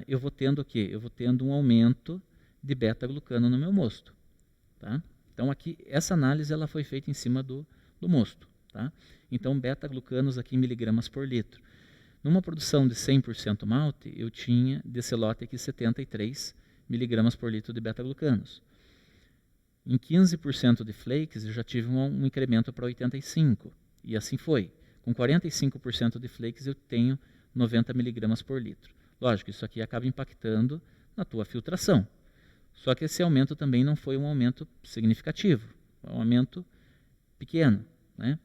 eu vou tendo o quê? Eu vou tendo um aumento de beta-glucano no meu mosto. Tá? Então, aqui, essa análise ela foi feita em cima do mosto. Tá? Então, beta-glucanos aqui em miligramas por litro. Numa produção de 100% malte, eu tinha desse lote aqui 73 miligramas por litro de beta-glucanos. Em 15% de flakes, eu já tive um incremento para 85. E assim foi. Com 45% de flakes, eu tenho 90 miligramas por litro. Lógico, isso aqui acaba impactando na tua filtração. Só que esse aumento também não foi um aumento significativo. Foi um aumento pequeno. Né?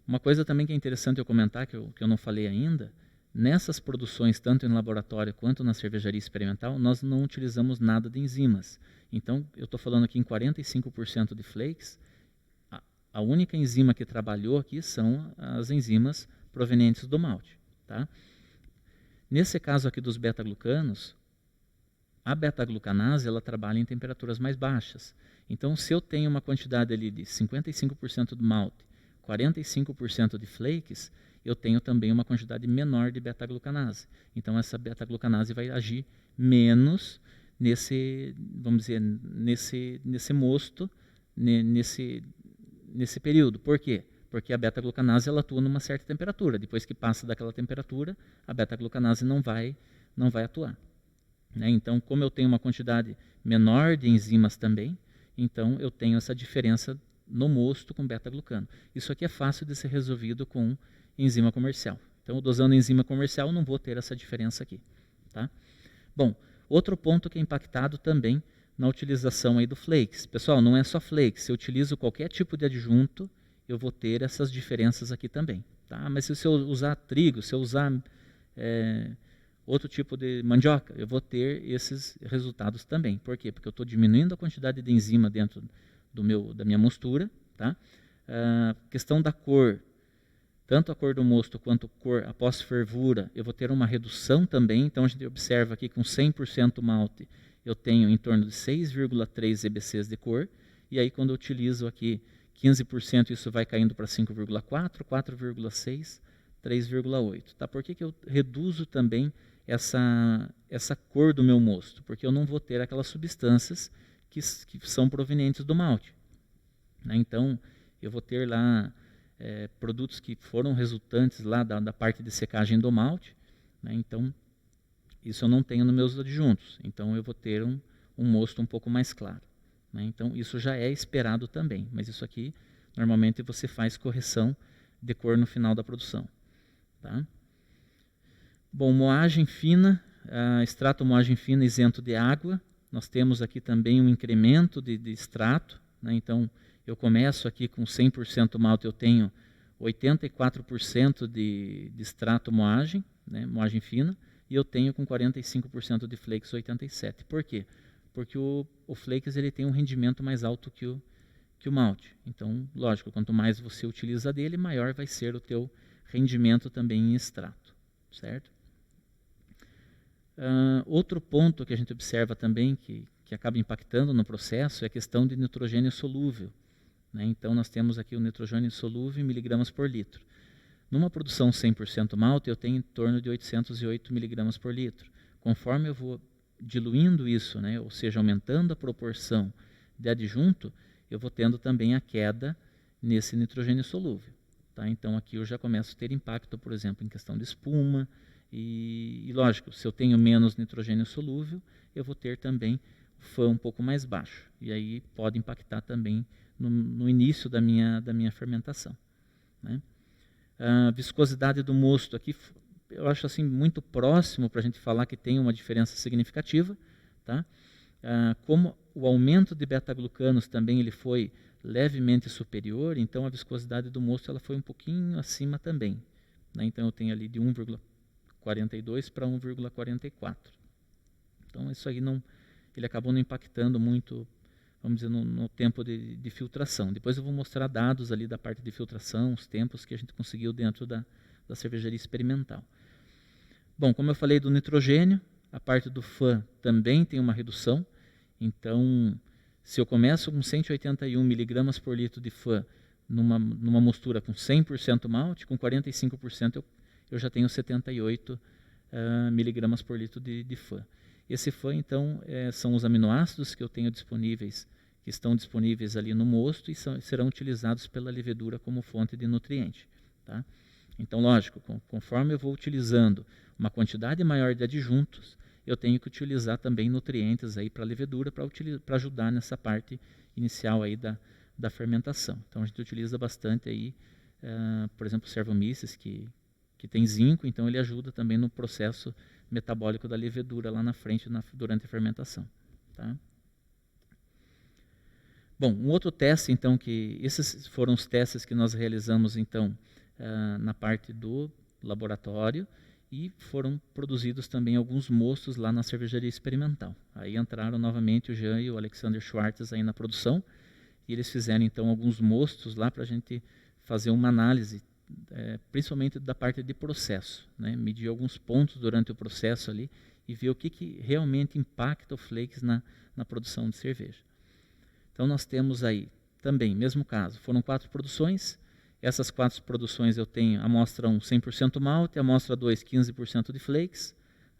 Uma coisa também que é interessante eu comentar, que eu não falei ainda, nessas produções, tanto em laboratório quanto na cervejaria experimental, nós não utilizamos nada de enzimas. Então, eu estou falando aqui em 45% de flakes, a única enzima que trabalhou aqui são as enzimas provenientes do malte. Tá? Nesse caso aqui dos beta-glucanos, a beta-glucanase ela trabalha em temperaturas mais baixas. Então, se eu tenho uma quantidade ali de 55% do malte, 45% de flakes, eu tenho também uma quantidade menor de beta-glucanase. Então, essa beta-glucanase vai agir menos vamos dizer, nesse mosto, nesse período. Por quê? Porque a beta-glucanase ela atua numa certa temperatura. Depois que passa daquela temperatura, a beta-glucanase não vai atuar. Né? Então, como eu tenho uma quantidade menor de enzimas também, então eu tenho essa diferença no mosto com beta-glucano. Isso aqui é fácil de ser resolvido com enzima comercial. Então, dosando enzima comercial, não vou ter essa diferença aqui. Tá? Bom, outro ponto que é impactado também na utilização aí do flakes. Pessoal, não é só flakes. Se eu utilizo qualquer tipo de adjunto, eu vou ter essas diferenças aqui também. Tá? Mas se eu usar trigo, se eu usar outro tipo de mandioca, eu vou ter esses resultados também. Por quê? Porque eu estou diminuindo a quantidade de enzima dentro da minha mostura. Tá? Questão da cor. tanto a cor do mosto quanto a cor após fervura, eu vou ter uma redução também. Então a gente observa aqui com 100% malte, eu tenho em torno de 6,3 EBCs de cor, e aí quando eu utilizo aqui 15%, isso vai caindo para 5,4, 4,6, 3,8. Tá? Por que eu reduzo também essa cor do meu mosto? Porque eu não vou ter aquelas substâncias que são provenientes do malte. Né? Então, eu vou ter lá produtos que foram resultantes lá da parte de secagem do malte. Né? Então, isso eu não tenho nos meus adjuntos. Então, eu vou ter um mosto um pouco mais claro. Né? Então, isso já é esperado também. Mas isso aqui, normalmente, você faz correção de cor no final da produção. Tá? Bom, moagem fina, extrato moagem fina isento de água. Nós temos aqui também um incremento de extrato. Né? Então, eu começo aqui com 100% malte, eu tenho 84% de extrato moagem, né? Moagem fina, e eu tenho com 45% de flakes 87%. Por quê? Porque o flakes ele tem um rendimento mais alto que o malte. Então, lógico, quanto mais você utiliza dele, maior vai ser o teu rendimento também em extrato, certo? Outro ponto que a gente observa também, que acaba impactando no processo, é a questão de nitrogênio solúvel. Né? Então, nós temos aqui o nitrogênio solúvel em miligramas por litro. Numa produção 100% malte, eu tenho em torno de 808 miligramas por litro. Conforme eu vou diluindo isso, né, ou seja, aumentando a proporção de adjunto, eu vou tendo também a queda nesse nitrogênio solúvel. Tá? Então, aqui eu já começo a ter impacto, por exemplo, em questão de espuma. E lógico, se eu tenho menos nitrogênio solúvel, eu vou ter também FAM um pouco mais baixo. E aí pode impactar também no início da minha fermentação. Né? A viscosidade do mosto aqui, eu acho assim muito próximo para a gente falar que tem uma diferença significativa. Tá? Como o aumento de beta-glucanos também ele foi levemente superior, então a viscosidade do mosto ela foi um pouquinho acima também. Né? Então eu tenho ali de 1,42 para 1,44. Então isso aí ele acabou não impactando muito, vamos dizer, no tempo de filtração. Depois eu vou mostrar dados ali da parte de filtração, os tempos que a gente conseguiu dentro da cervejaria experimental. Bom, como eu falei do nitrogênio, a parte do FAM também tem uma redução. Então, se eu começo com 181 miligramas por litro de FAM numa mistura com 100% malte, com 45% eu já tenho 78 miligramas por litro de FAM. Esse FAM, então, são os aminoácidos que eu tenho disponíveis, que estão disponíveis ali no mosto e serão utilizados pela levedura como fonte de nutriente. Tá? Então, lógico, conforme eu vou utilizando uma quantidade maior de adjuntos, eu tenho que utilizar também nutrientes aí para a levedura para ajudar nessa parte inicial aí da fermentação. Então, a gente utiliza bastante aí, por exemplo, o Cervomyces, que tem zinco, então ele ajuda também no processo metabólico da levedura lá na frente durante a fermentação. Tá? Bom, um outro teste, então, esses foram os testes que nós realizamos, então, na parte do laboratório, e foram produzidos também alguns mostos lá na cervejaria experimental. Aí entraram novamente o Jean e o Alexander Schwartz aí na produção, e eles fizeram, então, alguns mostos lá para a gente fazer uma análise, principalmente da parte de processo, né? Medir alguns pontos durante o processo ali e ver o que realmente impacta o flakes na produção de cerveja. Então nós temos aí também, mesmo caso, foram 4 produções. Essas 4 produções eu tenho a amostra 1, 100% malte, a amostra 2, 15% de flakes,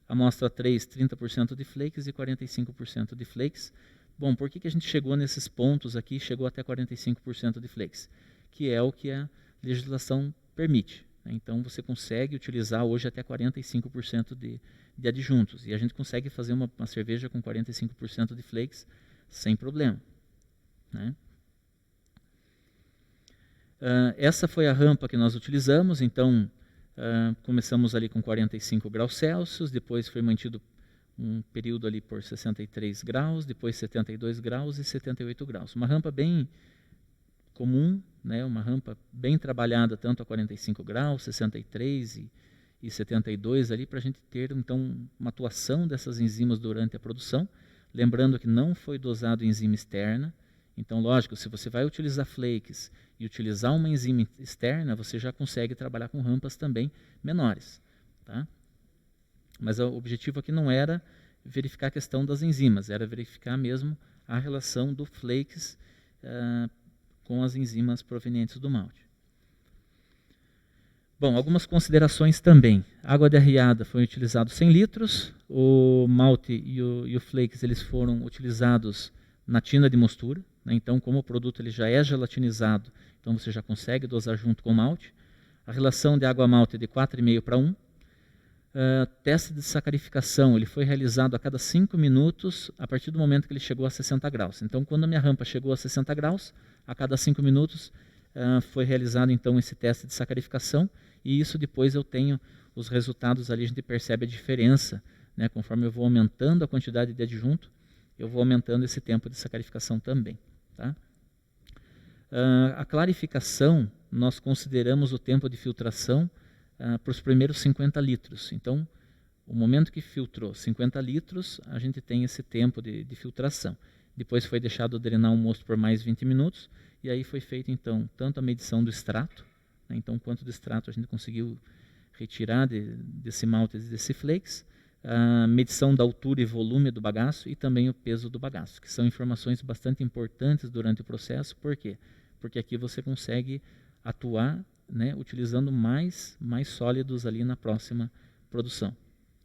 a amostra 3, 30% de flakes e 45% de flakes. Bom, por que a gente chegou nesses pontos aqui, chegou até 45% de flakes? Que é o que a legislação permite. Né? Então você consegue utilizar hoje até 45% de adjuntos. E a gente consegue fazer uma cerveja com 45% de flakes sem problema. Né? Essa foi a rampa que nós utilizamos. Então começamos ali com 45 graus Celsius, depois foi mantido um período ali por 63 graus, depois 72 graus e 78 graus. Uma rampa bem comum, né, uma rampa bem trabalhada, tanto a 45 graus, 63 e 72 ali, para a gente ter então uma atuação dessas enzimas durante a produção. Lembrando que não foi dosado enzima externa, Então, lógico, se você vai utilizar flakes e utilizar uma enzima externa, você já consegue trabalhar com rampas também menores. Tá? Mas o objetivo aqui não era verificar a questão das enzimas, era verificar mesmo a relação do flakes com as enzimas provenientes do malte. Bom, algumas considerações também. Água derreada foi utilizado 100 litros, o malte e o flakes eles foram utilizados na tina de mostura, né? Então, como o produto ele já é gelatinizado, então você já consegue dosar junto com o malte. A relação de água-malte é de 4,5 para 1. Teste de sacarificação ele foi realizado a cada 5 minutos a partir do momento que ele chegou a 60 graus. Então, quando a minha rampa chegou a 60 graus, a cada 5 minutos foi realizado então esse teste de sacarificação, e isso depois eu tenho os resultados ali, a gente percebe a diferença, né? Conforme eu vou aumentando a quantidade de adjunto, eu vou aumentando esse tempo de sacarificação também. Tá? A clarificação, nós consideramos o tempo de filtração para os primeiros 50 litros. Então, o momento que filtrou 50 litros, a gente tem esse tempo de filtração. Depois foi deixado drenar o mosto por mais 20 minutos, e aí foi feito, então, tanto a medição do extrato, né, então, quanto do extrato a gente conseguiu retirar desse malte e desse flakes, a medição da altura e volume do bagaço e também o peso do bagaço, que são informações bastante importantes durante o processo. Por quê? Porque aqui você consegue atuar, né, utilizando mais sólidos ali na próxima produção.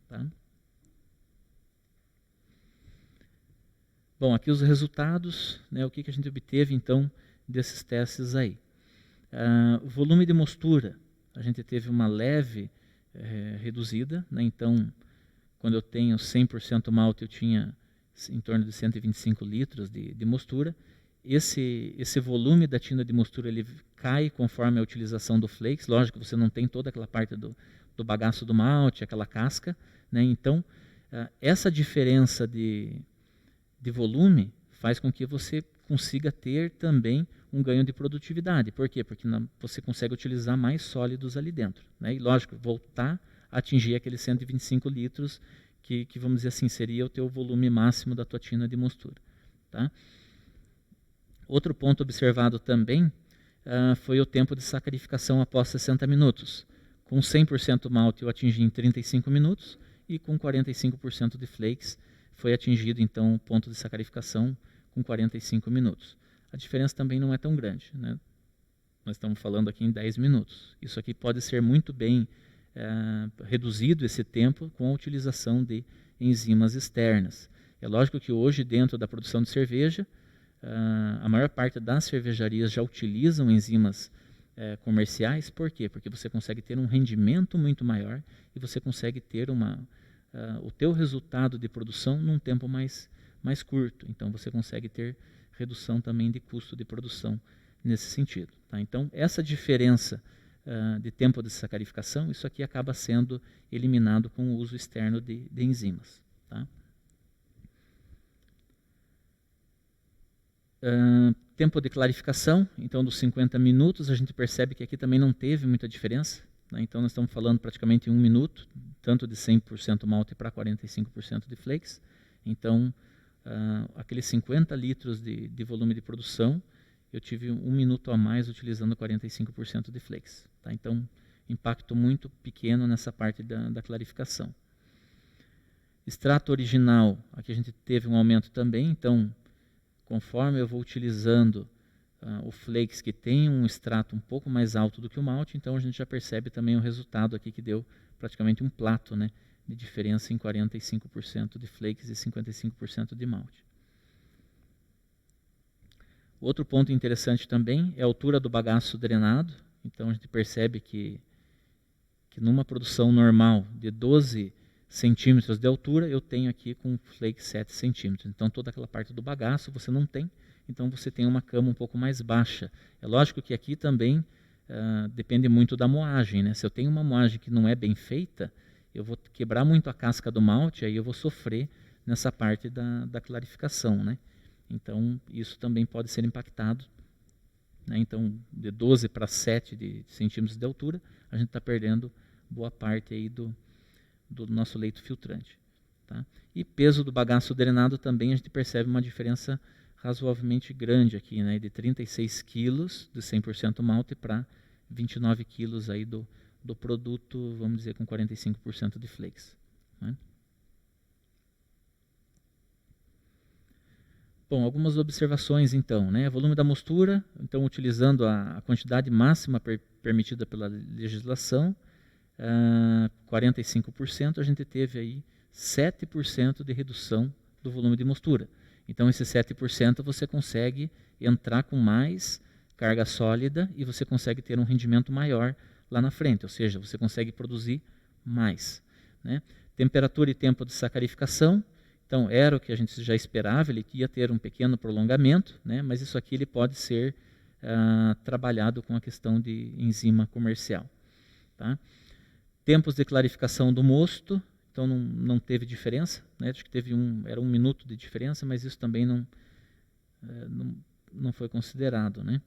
Tá? Bom, aqui os resultados, né, o que a gente obteve então desses testes aí. Volume de mostura, a gente teve uma leve reduzida, né, então quando eu tenho 100% malte eu tinha em torno de 125 litros de mostura. Esse volume da tina de mostura ele cai conforme a utilização do flakes. Lógico que você não tem toda aquela parte do bagaço do malte, aquela casca, né? Então, essa diferença de volume faz com que você consiga ter também um ganho de produtividade. Por quê? Porque você consegue utilizar mais sólidos ali dentro, né? E lógico, voltar a atingir aqueles 125 litros que vamos dizer assim, seria o teu volume máximo da tua tina de mostura. Tá? Outro ponto observado também foi o tempo de sacarificação após 60 minutos. Com 100% malte eu atingi em 35 minutos e com 45% de flakes foi atingido então o ponto de sacarificação com 45 minutos. A diferença também não é tão grande, né? Nós estamos falando aqui em 10 minutos. Isso aqui pode ser muito bem reduzido esse tempo com a utilização de enzimas externas. É lógico que hoje dentro da produção de cerveja, a maior parte das cervejarias já utilizam enzimas comerciais. Por quê? Porque você consegue ter um rendimento muito maior e você consegue ter o teu resultado de produção num tempo mais curto. Então você consegue ter redução também de custo de produção nesse sentido. Tá? Então essa diferença de tempo de sacarificação, isso aqui acaba sendo eliminado com o uso externo de enzimas. Tá? Tempo de clarificação, então dos 50 minutos, a gente percebe que aqui também não teve muita diferença, né? Então nós estamos falando praticamente em 1 minuto, tanto de 100% malte para 45% de flakes. Então, aqueles 50 litros de volume de produção, eu tive 1 minuto a mais utilizando 45% de flakes. Tá? Então, impacto muito pequeno nessa parte da clarificação. Extrato original, aqui a gente teve um aumento também, então, conforme eu vou utilizando o flakes que tem um extrato um pouco mais alto do que o malte, então a gente já percebe também o resultado aqui que deu praticamente um plato, né, de diferença em 45% de flakes e 55% de malte. Outro ponto interessante também é a altura do bagaço drenado. Então a gente percebe que numa produção normal de 12 centímetros de altura, eu tenho aqui com flake 7 centímetros. Então toda aquela parte do bagaço você não tem, então você tem uma cama um pouco mais baixa. É lógico que aqui também depende muito da moagem, né? Se eu tenho uma moagem que não é bem feita, eu vou quebrar muito a casca do malte, aí eu vou sofrer nessa parte da clarificação, né? Então, isso também pode ser impactado. Né? Então, de 12 para 7 centímetros de altura, a gente está perdendo boa parte aí do nosso leito filtrante. Tá? E peso do bagaço drenado também a gente percebe uma diferença razoavelmente grande aqui, né, de 36 quilos de 100% malte para 29 quilos aí do produto, vamos dizer, com 45% de flakes, né? Bom, algumas observações então, né? Volume da mostura, então utilizando a quantidade máxima permitida pela legislação, 45%, a gente teve aí 7% de redução do volume de mostura. Então, esse 7% você consegue entrar com mais carga sólida e você consegue ter um rendimento maior lá na frente, ou seja, você consegue produzir mais, né? Temperatura e tempo de sacarificação, então era o que a gente já esperava, ele ia ter um pequeno prolongamento, né? Mas isso aqui ele pode ser trabalhado com a questão de enzima comercial, tá? Tempos de clarificação do mosto, então não teve diferença, né? Acho que era 1 minuto de diferença, mas isso também não foi considerado, né?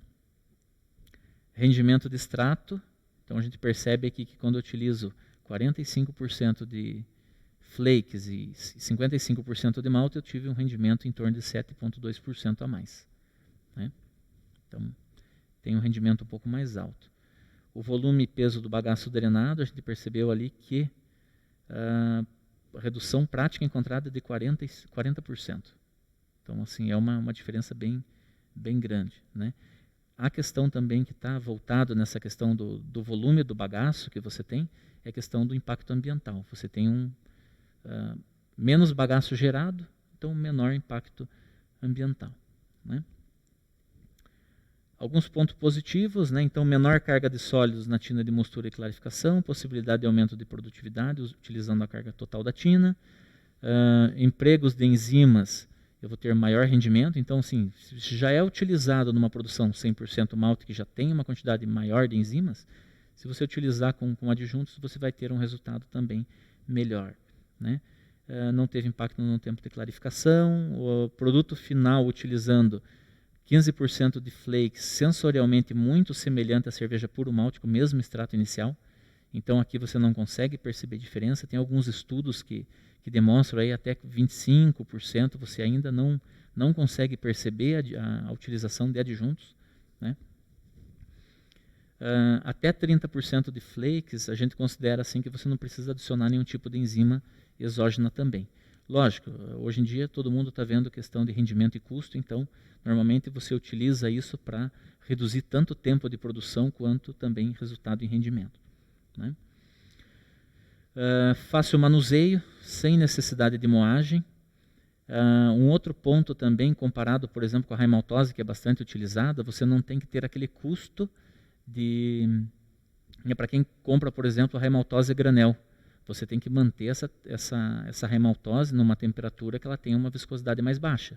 Rendimento de extrato, então a gente percebe aqui que quando eu utilizo 45% de flakes e 55% de malte, eu tive um rendimento em torno de 7,2% a mais, né? Então tem um rendimento um pouco mais alto. O volume e peso do bagaço drenado, a gente percebeu ali que a redução prática encontrada é de 40%. Então, assim, é uma diferença bem grande, né? A questão também que está voltado nessa questão do volume do bagaço que você tem é a questão do impacto ambiental. Você tem menos bagaço gerado, então menor impacto ambiental, né? Alguns pontos positivos, né? Então, menor carga de sólidos na tina de mostura e clarificação, possibilidade de aumento de produtividade utilizando a carga total da tina, empregos de enzimas, eu vou ter maior rendimento. Então, assim, se já é utilizado numa produção 100% malte, que já tem uma quantidade maior de enzimas, se você utilizar com adjuntos, você vai ter um resultado também melhor, né? Não teve impacto no tempo de clarificação, o produto final utilizando 15% de flakes sensorialmente muito semelhante à cerveja puro malte, com o mesmo extrato inicial. Então aqui você não consegue perceber diferença. Tem alguns estudos que demonstram aí até 25% você ainda não consegue perceber a utilização de adjuntos, né? Até 30% de flakes a gente considera assim que você não precisa adicionar nenhum tipo de enzima exógena também. Lógico, hoje em dia todo mundo está vendo questão de rendimento e custo, então normalmente você utiliza isso para reduzir tanto o tempo de produção quanto também resultado em rendimento, né? Fácil manuseio, sem necessidade de moagem. Um outro ponto também, comparado, por exemplo, com a raimaltose, que é bastante utilizada, você não tem que ter aquele custo para quem compra, por exemplo, a raimaltose granel. Você tem que manter essa raimaltose numa temperatura que ela tenha uma viscosidade mais baixa.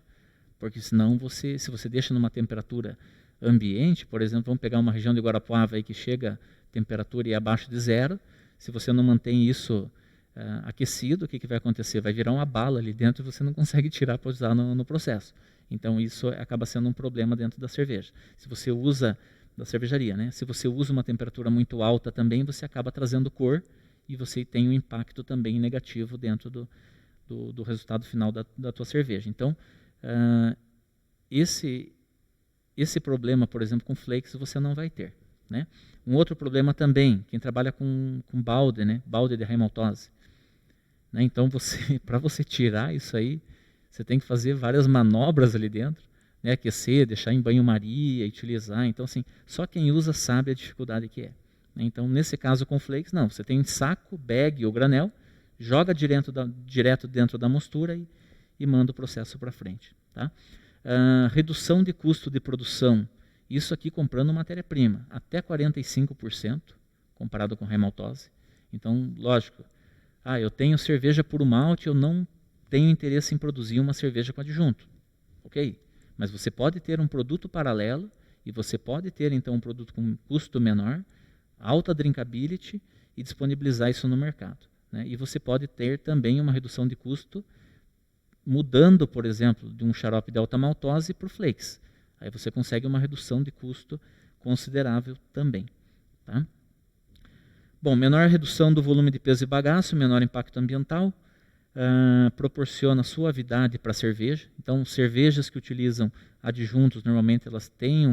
Porque senão, se você deixa numa temperatura ambiente, por exemplo, vamos pegar uma região de Guarapuava aí que chega a temperatura e é abaixo de 0, se você não mantém isso aquecido, o que vai acontecer? Vai virar uma bala ali dentro e você não consegue tirar para usar no processo. Então isso acaba sendo um problema dentro da cerveja. Se você usa, da cervejaria, né? Se você usa uma temperatura muito alta também, você acaba trazendo cor e você tem um impacto também negativo dentro do resultado final da tua cerveja. Então, esse problema, por exemplo, com flakes, você não vai ter, né? Um outro problema também, quem trabalha com balde, né? Balde de raimaltose, né? Então, para você tirar isso aí, você tem que fazer várias manobras ali dentro, né? Aquecer, deixar em banho-maria, utilizar. Então, assim, só quem usa sabe a dificuldade que é. Então, nesse caso com flakes, não. Você tem saco, bag ou granel, joga direto dentro da mostura e manda o processo para frente, tá? Redução de custo de produção. Isso aqui comprando matéria-prima, até 45%, comparado com raimaltose. Então, lógico, eu tenho cerveja puro malte, eu não tenho interesse em produzir uma cerveja com adjunto. Ok, mas você pode ter um produto paralelo e você pode ter, então, um produto com custo menor, alta drinkability e disponibilizar isso no mercado, né? E você pode ter também uma redução de custo mudando, por exemplo, de um xarope de alta maltose para o flakes. Aí você consegue uma redução de custo considerável também, tá? Bom, menor redução do volume de peso e bagaço, menor impacto ambiental. proporciona suavidade para a cerveja. Então, cervejas que utilizam adjuntos, normalmente elas têm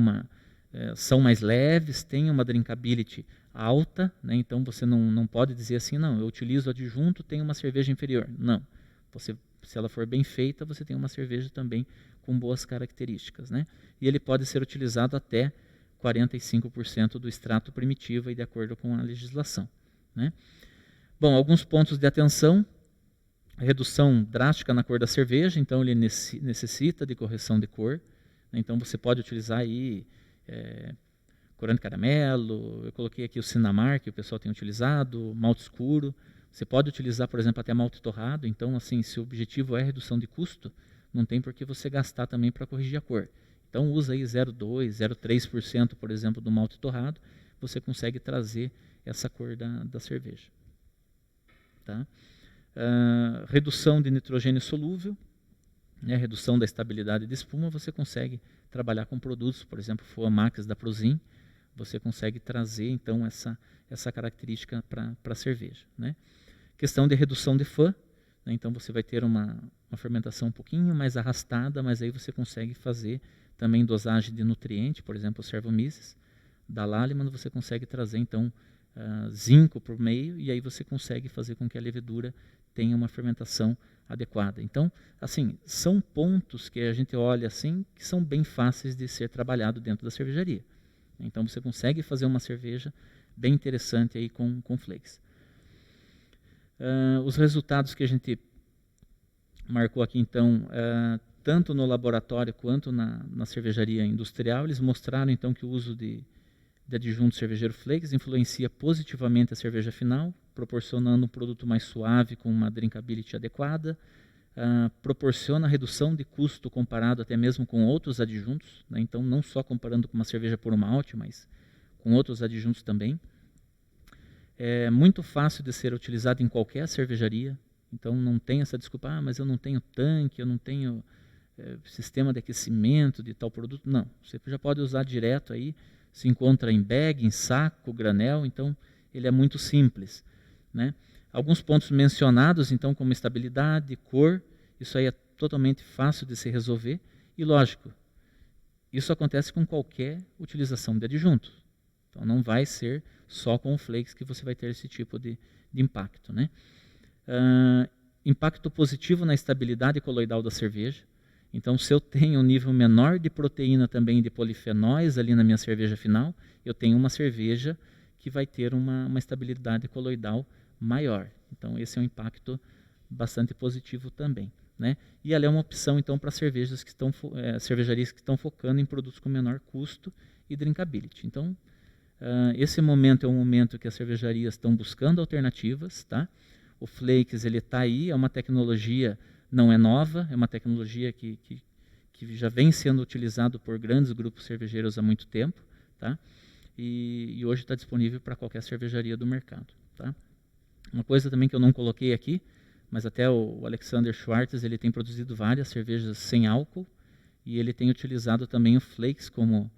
são mais leves, têm uma drinkability alta, né? Então você não pode dizer assim, não, eu utilizo adjunto, tenho uma cerveja inferior. Não, se ela for bem feita, você tem uma cerveja também com boas características, né? E ele pode ser utilizado até 45% do extrato primitivo, aí, de acordo com a legislação, né? Bom, alguns pontos de atenção: redução drástica na cor da cerveja, então ele necessita de correção de cor, né? Então você pode utilizar aí corante caramelo, eu coloquei aqui o Sinamar, que o pessoal tem utilizado, malte escuro. Você pode utilizar, por exemplo, até malte torrado. Então, assim, se o objetivo é redução de custo, não tem por que você gastar também para corrigir a cor. Então, usa aí 0,2%, 0,3%, por exemplo, do malte torrado, você consegue trazer essa cor da cerveja. Tá? Redução de nitrogênio solúvel, né, redução da estabilidade de espuma, você consegue trabalhar com produtos, por exemplo, Foamax da Prozin, você consegue trazer, então, essa característica para a cerveja, né? Questão de redução de fã, né? Então você vai ter uma fermentação um pouquinho mais arrastada, mas aí você consegue fazer também dosagem de nutriente, por exemplo, o Cervomyces da Lallemand, você consegue trazer, então, zinco por meio, e aí você consegue fazer com que a levedura tenha uma fermentação adequada. Então, assim, são pontos que a gente olha assim, que são bem fáceis de ser trabalhado dentro da cervejaria. Então, você consegue fazer uma cerveja bem interessante aí com flakes. Os resultados que a gente marcou aqui, então, tanto no laboratório quanto na cervejaria industrial, eles mostraram, então, que o uso de adjunto cervejeiro flakes influencia positivamente a cerveja final, proporcionando um produto mais suave com uma drinkability adequada, proporciona redução de custo comparado até mesmo com outros adjuntos, né? Então, não só comparando com uma cerveja puro malte, mas com outros adjuntos também. É muito fácil de ser utilizado em qualquer cervejaria, então não tem essa desculpa, mas eu não tenho tanque, eu não tenho sistema de aquecimento de tal produto. Não, você já pode usar direto aí, se encontra em bag, em saco, granel, então ele é muito simples, né? Alguns pontos mencionados, então, como estabilidade, cor, isso aí é totalmente fácil de se resolver. E, lógico, isso acontece com qualquer utilização de adjuntos. Então, não vai ser só com o flakes que você vai ter esse tipo de impacto, né? Impacto positivo na estabilidade coloidal da cerveja. Então, se eu tenho um nível menor de proteína também de polifenóis ali na minha cerveja final, eu tenho uma cerveja que vai ter uma estabilidade coloidal maior. Então, esse é um impacto bastante positivo também, né? E ela é uma opção, então, para cervejarias que estão focando em produtos com menor custo e drinkability. Então, esse momento é um momento que as cervejarias estão buscando alternativas, tá? O Flakes, ele está aí, é uma tecnologia, não é nova, é uma tecnologia que já vem sendo utilizado por grandes grupos cervejeiros há muito tempo, tá? E hoje está disponível para qualquer cervejaria do mercado, tá? Uma coisa também que eu não coloquei aqui, mas até o Alexander Schwartz, ele tem produzido várias cervejas sem álcool, e ele tem utilizado também o Flakes como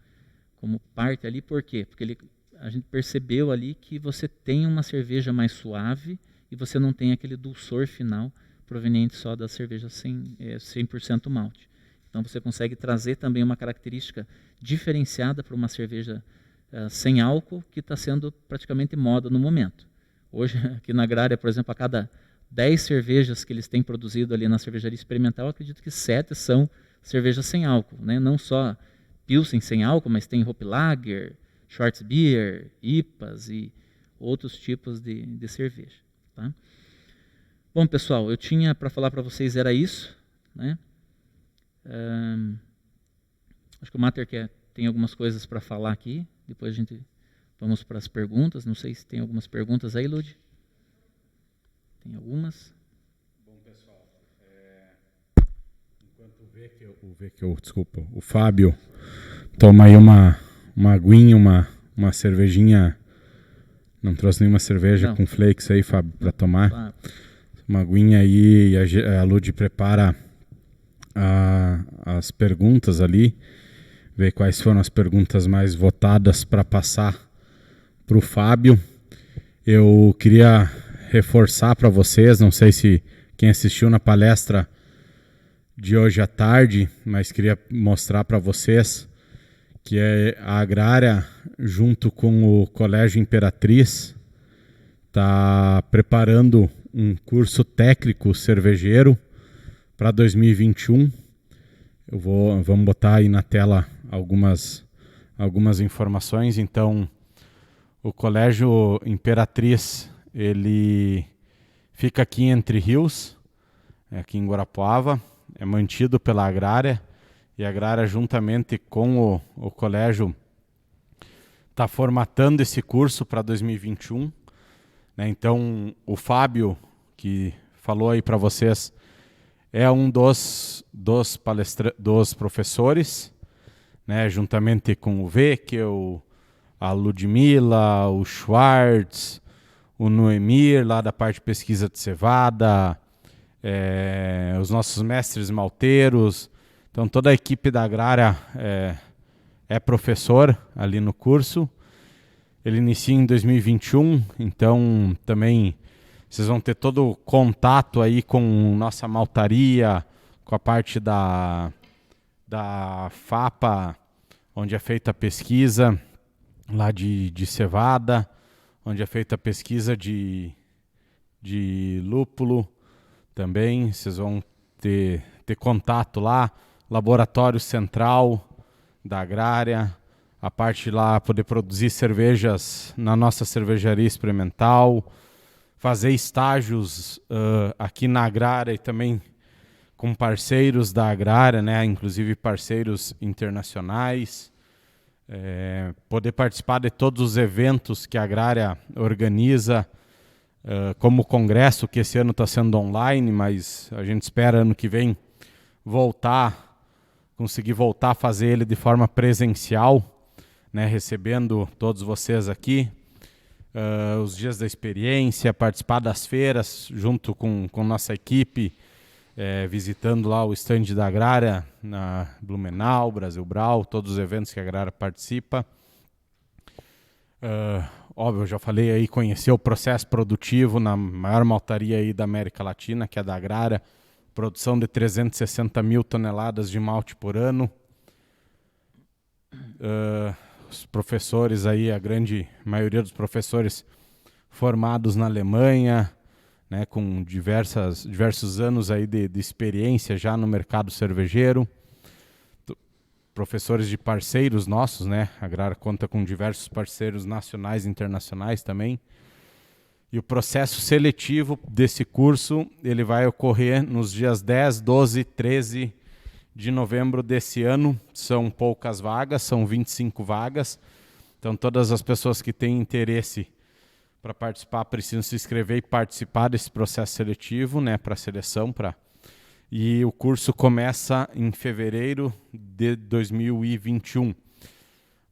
parte ali. Por quê? Porque a gente percebeu ali que você tem uma cerveja mais suave e você não tem aquele dulçor final proveniente só da cerveja 100% malte. Então você consegue trazer também uma característica diferenciada para uma cerveja sem álcool, que está sendo praticamente moda no momento. Hoje, aqui na Agrária, por exemplo, a cada 10 cervejas que eles têm produzido ali na cervejaria experimental, eu acredito que 7 são cervejas sem álcool, né? Não só Pilsen sem álcool, mas tem Hoplager, Schwarzbier, IPAs e outros tipos de cerveja, tá? Bom, pessoal, eu tinha para falar para vocês era isso, né? Acho que o Mater tem algumas coisas para falar aqui, depois a gente vamos para as perguntas. Não sei se tem algumas perguntas aí, Lud. Tem algumas? Bom, pessoal, enquanto o Fábio toma aí uma aguinha, uma cervejinha. Não trouxe nenhuma cerveja com flakes aí, Fábio, para tomar. Uma aguinha aí, e a Lud prepara as perguntas ali, ver quais foram as perguntas mais votadas para passar para o Fábio. Eu queria reforçar para vocês, não sei se quem assistiu na palestra de hoje à tarde, mas queria mostrar para vocês que a Agrária, junto com o Colégio Imperatriz, está preparando um curso técnico cervejeiro para 2021. Vamos botar aí na tela algumas informações. Então, o Colégio Imperatriz, ele fica aqui Entre Rios, aqui em Guarapuava, é mantido pela Agrária, e a Agrária, juntamente com o colégio, está formatando esse curso para 2021. Né? Então, o Fábio, que falou aí para vocês, é um dos professores, né? Juntamente com o Veckel, a Ludmila, o Schwartz, o Noemir, lá da parte de pesquisa de cevada, os nossos mestres malteiros. Então, toda a equipe da Agrária é professor ali no curso. Ele inicia em 2021, então também vocês vão ter todo o contato aí com nossa maltaria, com a parte da FAPA, onde é feita a pesquisa lá de cevada, onde é feita a pesquisa de lúpulo também. Vocês vão ter contato lá, laboratório central da Agrária, a parte lá poder produzir cervejas na nossa cervejaria experimental, fazer estágios aqui na Agrária e também com parceiros da Agrária, né, inclusive parceiros internacionais, poder participar de todos os eventos que a Agrária organiza, como o congresso, que esse ano está sendo online, mas a gente espera ano que vem conseguir voltar a fazer ele de forma presencial, né, recebendo todos vocês aqui, os dias da experiência, participar das feiras junto com nossa equipe, visitando lá o stand da Agrária, na Blumenau, Brasil Brau, todos os eventos que a Agrária participa. Óbvio, eu já falei aí, conhecer o processo produtivo na maior maltaria aí da América Latina, que é da Agrária, produção de 360 mil toneladas de malte por ano. Os professores aí, a grande maioria dos professores formados na Alemanha, né, com diversos anos aí de experiência já no mercado cervejeiro. Professores de parceiros nossos, né? A Agrária conta com diversos parceiros nacionais e internacionais também. E o processo seletivo desse curso, ele vai ocorrer nos dias 10, 12 e 13 de novembro desse ano. São poucas vagas, são 25 vagas. Então, todas as pessoas que têm interesse para participar precisam se inscrever e participar desse processo seletivo, né, para seleção. E o curso começa em fevereiro de 2021.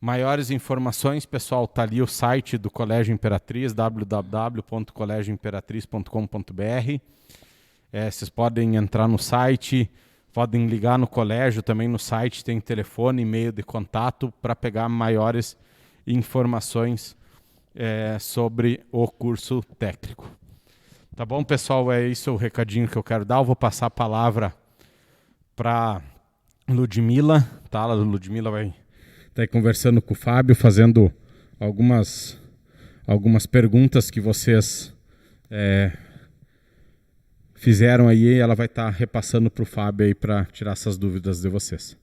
Maiores informações, pessoal, está ali o site do Colégio Imperatriz, www.colégioimperatriz.com.br. Vocês podem entrar no site, podem ligar no colégio, também no site tem telefone, e-mail de contato para pegar maiores informações sobre o curso técnico. Tá bom, pessoal? É isso o recadinho que eu quero dar. Eu vou passar a palavra para Ludmila, tá? A Ludmila vai estar aí conversando com o Fábio, fazendo algumas perguntas que vocês fizeram aí. Ela vai estar repassando para o Fábio aí para tirar essas dúvidas de vocês.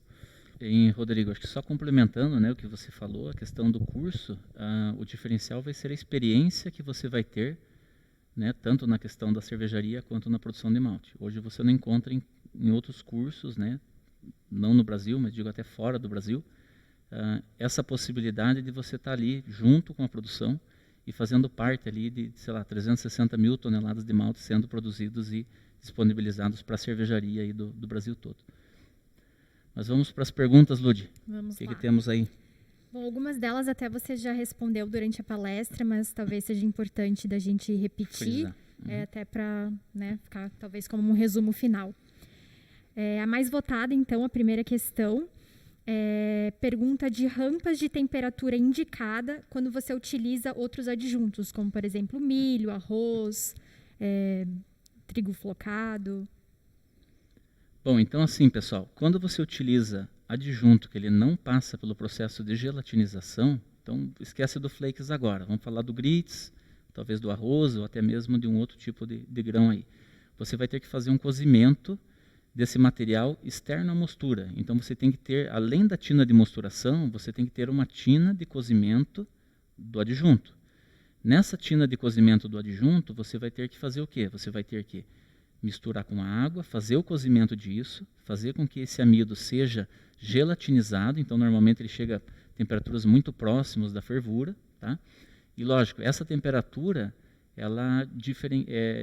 Bem, Rodrigo, acho que só complementando, né, o que você falou, a questão do curso, o diferencial vai ser a experiência que você vai ter, né, tanto na questão da cervejaria quanto na produção de malte. Hoje você não encontra em outros cursos, né, não no Brasil, mas digo até fora do Brasil, essa possibilidade de você estar ali junto com a produção e fazendo parte ali de, sei lá, 360 mil toneladas de malte sendo produzidos e disponibilizados para a cervejaria aí do Brasil todo. Mas vamos para as perguntas, Lud. Vamos lá. O que temos aí? Bom, algumas delas até você já respondeu durante a palestra, mas talvez seja importante da gente repetir, até para, né, ficar talvez como um resumo final. A mais votada, então, a primeira questão, pergunta de rampas de temperatura indicada quando você utiliza outros adjuntos, como, por exemplo, milho, arroz, trigo flocado? Bom, então assim, pessoal, quando você utiliza adjunto que ele não passa pelo processo de gelatinização, então esquece do flakes agora, vamos falar do grits, talvez do arroz ou até mesmo de um outro tipo de grão aí. Você vai ter que fazer um cozimento desse material externo à mostura. Então você tem que ter, além da tina de mosturação, você tem que ter uma tina de cozimento do adjunto. Nessa tina de cozimento do adjunto, você vai ter que fazer o quê? Você vai ter que misturar com a água, fazer o cozimento disso, fazer com que esse amido seja gelatinizado, então normalmente ele chega a temperaturas muito próximas da fervura, tá? E lógico, essa temperatura ela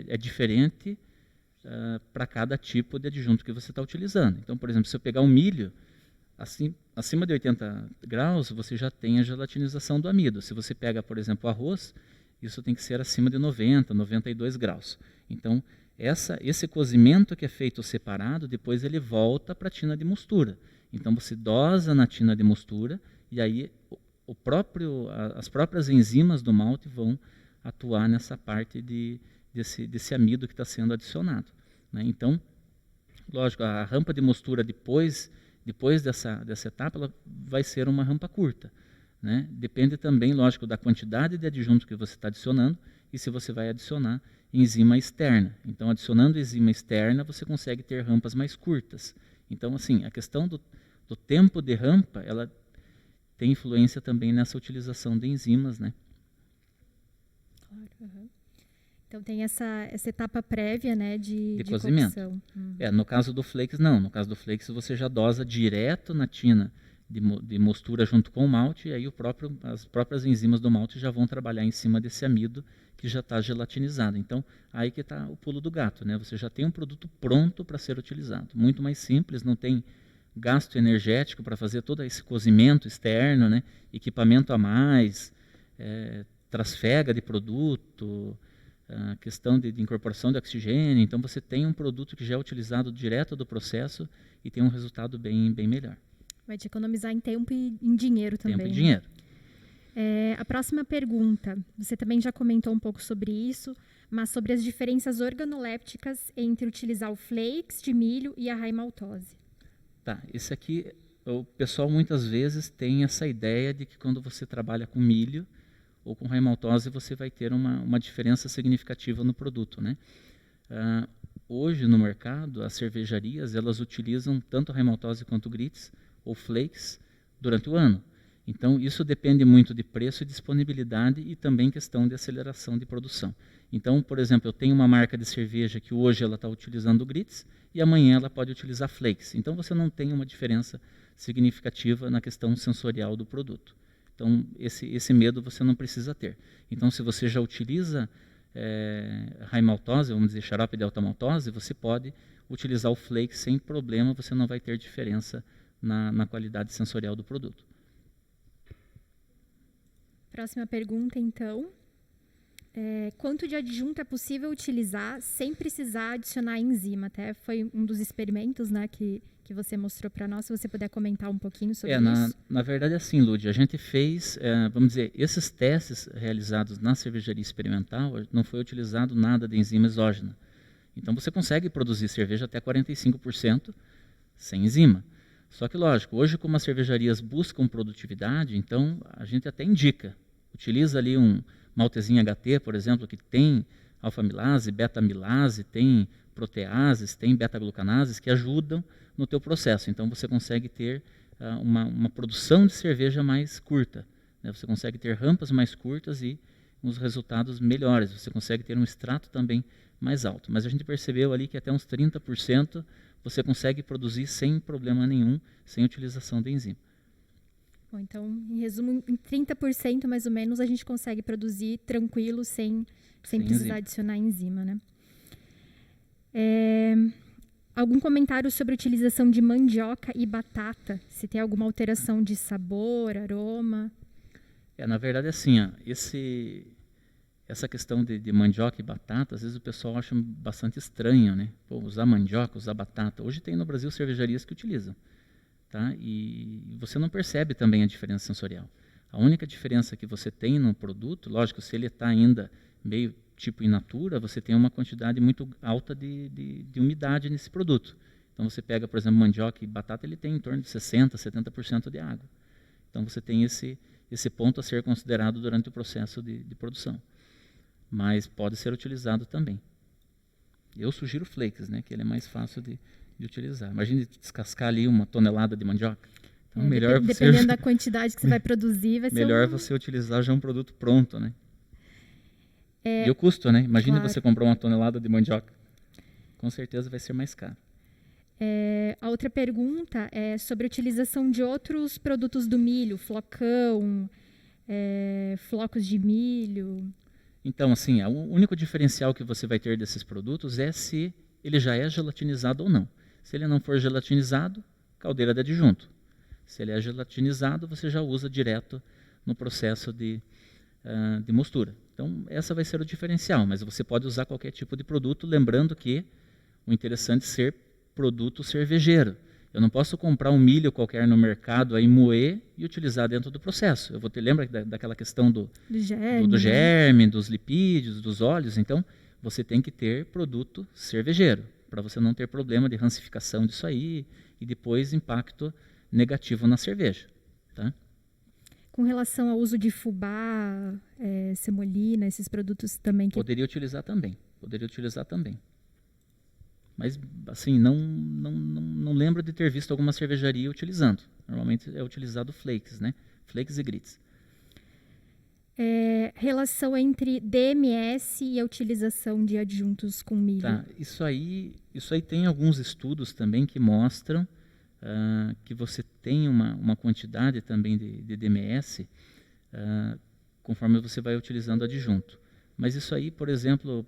é diferente para cada tipo de adjunto que você está utilizando. Então, por exemplo, se eu pegar um milho, assim, acima de 80 graus, você já tem a gelatinização do amido. Se você pega, por exemplo, arroz, isso tem que ser acima de 90, 92 graus. Então, esse cozimento que é feito separado, depois ele volta para a tina de mostura. Então, você dosa na tina de mostura e aí as próprias enzimas do malte vão atuar nessa parte desse amido que está sendo adicionado, né? Então, lógico, a rampa de mostura depois dessa etapa, ela vai ser uma rampa curta, né? Depende também, lógico, da quantidade de adjunto que você está adicionando e se você vai adicionar enzima externa. Então, adicionando enzima externa, você consegue ter rampas mais curtas. Então, assim, a questão do tempo de rampa, ela tem influência também nessa utilização de enzimas, né? Claro, uhum. Então tem essa etapa prévia, né, de cozimento. Cocção. No caso do flakes, não. No caso do flakes, você já dosa direto na tina de mostura junto com o malte, e aí as próprias enzimas do malte já vão trabalhar em cima desse amido que já está gelatinizado. Então, aí que está o pulo do gato, né? Você já tem um produto pronto para ser utilizado. Muito mais simples, não tem gasto energético para fazer todo esse cozimento externo, né? Equipamento a mais, trasfega de produto, a questão de incorporação de oxigênio. Então, você tem um produto que já é utilizado direto do processo e tem um resultado bem melhor. Vai te economizar em tempo e em dinheiro também. Tempo e dinheiro. A próxima pergunta, você também já comentou um pouco sobre isso, mas sobre as diferenças organolépticas entre utilizar o flakes de milho e a raiz maltose. Tá, esse aqui, o pessoal muitas vezes tem essa ideia de que quando você trabalha com milho ou com raiz maltose, você vai ter uma diferença significativa no produto, né? Hoje no mercado, as cervejarias, elas utilizam tanto a raiz maltose quanto o grits ou flakes durante o ano. Então, isso depende muito de preço e disponibilidade e também questão de aceleração de produção. Então, por exemplo, eu tenho uma marca de cerveja que hoje ela está utilizando o grits e amanhã ela pode utilizar flakes. Então, você não tem uma diferença significativa na questão sensorial do produto. Então, esse medo você não precisa ter. Então, se você já utiliza raiz maltose, vamos dizer, xarope de alta maltose, você pode utilizar o flake sem problema, você não vai ter diferença na qualidade sensorial do produto. Próxima pergunta, então. Quanto de adjunto é possível utilizar sem precisar adicionar enzima? Até foi um dos experimentos, né, que você mostrou para nós. Se você puder comentar um pouquinho sobre isso. Na verdade, assim, Lúdia, a gente fez, vamos dizer, esses testes realizados na cervejaria experimental, não foi utilizado nada de enzima exógena. Então, você consegue produzir cerveja até 45% sem enzima. Só que, lógico, hoje como as cervejarias buscam produtividade, então a gente até indica. Utiliza ali um maltezinho HT, por exemplo, que tem alfa-amilase, beta-amilase, tem proteases, tem beta-glucanases que ajudam no teu processo. Então você consegue ter uma produção de cerveja mais curta, né? Você consegue ter rampas mais curtas e uns resultados melhores. Você consegue ter um extrato também mais alto. Mas a gente percebeu ali que até uns 30% você consegue produzir sem problema nenhum, sem utilização de enzima. Bom, então, em resumo, em 30% mais ou menos a gente consegue produzir tranquilo, sem precisar adicionar enzima, né? Algum comentário sobre a utilização de mandioca e batata? Se tem alguma alteração de sabor, aroma? Na verdade, assim, essa questão de mandioca e batata, às vezes o pessoal acha bastante estranho, né? Pô, usar mandioca, usar batata. Hoje tem no Brasil cervejarias que utilizam. Tá? E você não percebe também a diferença sensorial. A única diferença que você tem no produto, lógico, se ele está ainda meio tipo in natura, você tem uma quantidade muito alta de umidade nesse produto. Então você pega, por exemplo, mandioca e batata, ele tem em torno de 60%, 70% de água. Então você tem esse ponto a ser considerado durante o processo de produção. Mas pode ser utilizado também. Eu sugiro flakes, né, que ele é mais fácil de utilizar. Imagine descascar ali 1 tonelada de mandioca. Então, melhor dependendo da quantidade que você vai produzir, vai ser melhor você utilizar já um produto pronto, né? E o custo, né? Imagine claro. você comprar 1 tonelada de mandioca. Com certeza vai ser mais caro. A outra pergunta é sobre a utilização de outros produtos do milho, flocão, flocos de milho. Então, assim, o único diferencial que você vai ter desses produtos é se ele já é gelatinizado ou não. Se ele não for gelatinizado, caldeira de adjunto. Se ele é gelatinizado, você já usa direto no processo de mostura. Então, essa vai ser o diferencial, mas você pode usar qualquer tipo de produto, lembrando que o interessante é ser produto cervejeiro. Eu não posso comprar um milho qualquer no mercado, aí moer e utilizar dentro do processo. Eu vou ter, lembra daquela questão do germe, dos lipídios, dos óleos? Então, você tem que ter produto cervejeiro, para você não ter problema de rancificação disso aí e depois impacto negativo na cerveja. Tá? Com relação ao uso de fubá, semolina, esses produtos também? Poderia utilizar também. Mas, assim, não lembro de ter visto alguma cervejaria utilizando. Normalmente é utilizado flakes, né? Flakes e grits. Relação entre DMS e a utilização de adjuntos com milho. Tá, isso aí tem alguns estudos também que mostram que você tem uma quantidade também de DMS conforme você vai utilizando adjunto. Mas isso aí, por exemplo,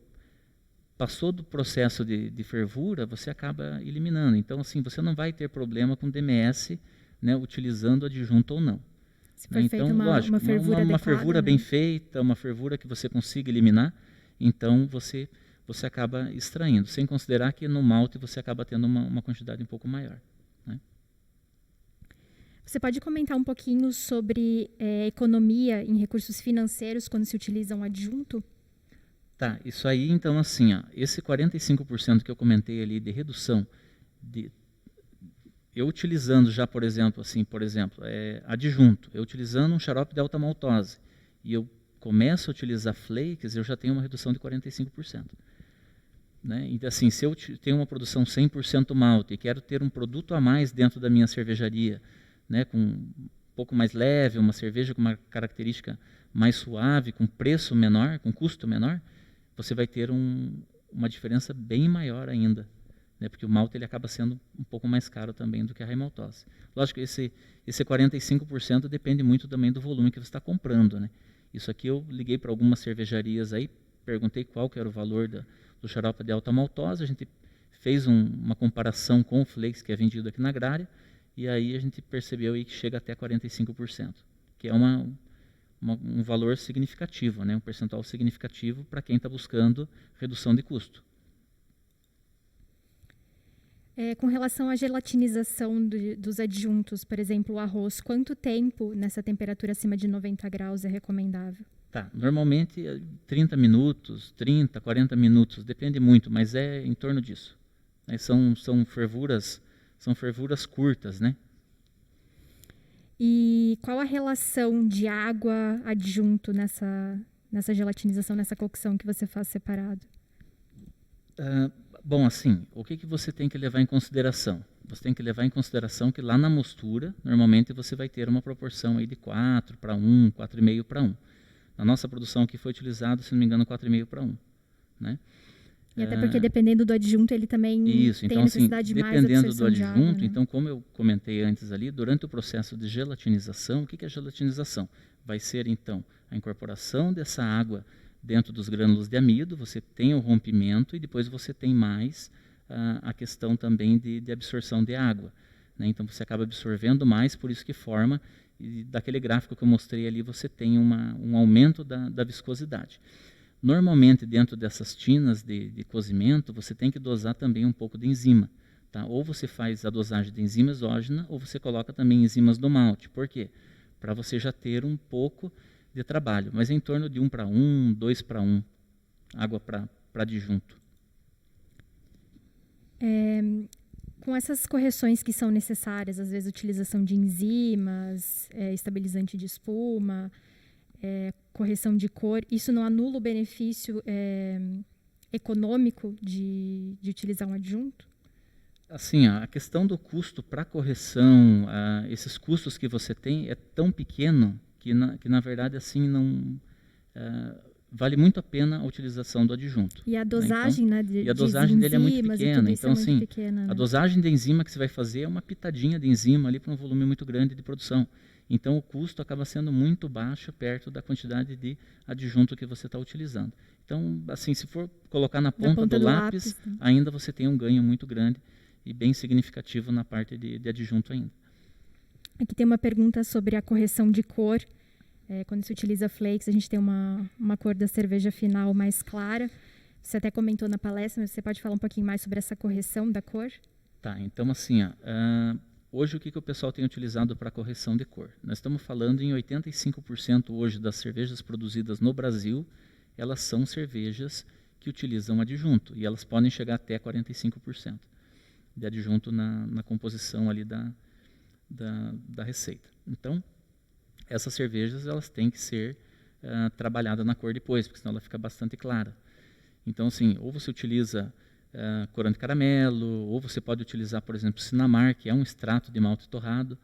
passou do processo de fervura, você acaba eliminando. Então, assim, você não vai ter problema com DMS, né, utilizando adjunto ou não. Se for então, feita lógico, uma fervura adequada, uma fervura bem feita, uma fervura que você consiga eliminar, então você acaba extraindo, sem considerar que no malte você acaba tendo uma quantidade um pouco maior. Né? Você pode comentar um pouquinho sobre economia em recursos financeiros quando se utiliza um adjunto? Tá, isso aí, então, assim, esse 45% que eu comentei ali de redução, eu utilizando já, por exemplo, adjunto, eu utilizando um xarope de alta maltose, e eu começo a utilizar flakes, eu já tenho uma redução de 45%. Né? Então, assim, se eu tenho uma produção 100% malte e quero ter um produto a mais dentro da minha cervejaria, né, com um pouco mais leve, uma cerveja com uma característica mais suave, com preço menor, com custo menor, você vai ter uma diferença bem maior ainda, né? Porque o malte ele acaba sendo um pouco mais caro também do que a raiz maltose. Lógico que esse 45% depende muito também do volume que você está comprando, né? Isso aqui eu liguei para algumas cervejarias aí, perguntei qual que era o valor do xarope de alta maltose, a gente fez uma comparação com o flakes que é vendido aqui na Agrária, e aí a gente percebeu aí que chega até 45%, que é um valor significativo, né? Um percentual significativo para quem está buscando redução de custo. Com relação à gelatinização dos adjuntos, por exemplo, o arroz, quanto tempo nessa temperatura acima de 90 graus é recomendável? Tá, normalmente 30 minutos, 30, 40 minutos, depende muito, mas é em torno disso. São fervuras curtas, né? E qual a relação de água adjunto nessa gelatinização, nessa cocção que você faz separado? Bom, assim, o que você tem que levar em consideração? Você tem que levar em consideração que lá na mostura, normalmente você vai ter uma proporção aí de 4 para 1, 4,5 para 1. Na nossa produção aqui foi utilizado, se não me engano, 4,5 para 1. Né? E até porque dependendo do adjunto, ele também tem então, necessidade de mais dependendo do adjunto, de água, né? então, como eu comentei antes ali, durante o processo de gelatinização, o que é gelatinização? Vai ser, então, a incorporação dessa água dentro dos grânulos de amido, você tem o rompimento e depois você tem mais a questão também de absorção de água. Né? Então, você acaba absorvendo mais, por isso que forma, e daquele gráfico que eu mostrei ali, você tem um aumento da viscosidade. Normalmente, dentro dessas tinas de cozimento, você tem que dosar também um pouco de enzima. Tá? Ou você faz a dosagem de enzima exógena, ou você coloca também enzimas do malte. Por quê? Para você já ter um pouco de trabalho, mas é em torno de 1 para 1, 2 para 1. água para adjunto. Com essas correções que são necessárias, às vezes utilização de enzimas, estabilizante de espuma, correção de cor, isso não anula o benefício econômico de utilizar um adjunto? Assim, a questão do custo para correção, esses custos que você tem é tão pequeno que na verdade assim não vale muito a pena a utilização do adjunto. E a dosagem, né? Então, e a dosagem dele é muito pequena. Então, assim, pequena, né? A dosagem de enzima que você vai fazer é uma pitadinha de enzima ali para um volume muito grande de produção. Então, o custo acaba sendo muito baixo perto da quantidade de adjunto que você está utilizando. Então, assim, se for colocar na ponta do lápis, ainda você tem um ganho muito grande e bem significativo na parte de adjunto ainda. Aqui tem uma pergunta sobre a correção de cor. Quando se utiliza flakes, a gente tem uma cor da cerveja final mais clara. Você até comentou na palestra, mas você pode falar um pouquinho mais sobre essa correção da cor? Tá, então assim, hoje o que o pessoal tem utilizado para correção de cor? Nós estamos falando em 85% hoje das cervejas produzidas no Brasil, elas são cervejas que utilizam adjunto, e elas podem chegar até 45% de adjunto na composição ali da receita. Então, essas cervejas elas têm que ser trabalhadas na cor depois, porque senão ela fica bastante clara. Então, assim, ou você utiliza corante caramelo, ou você pode utilizar, por exemplo, Sinamar, que é um extrato de malte torrado.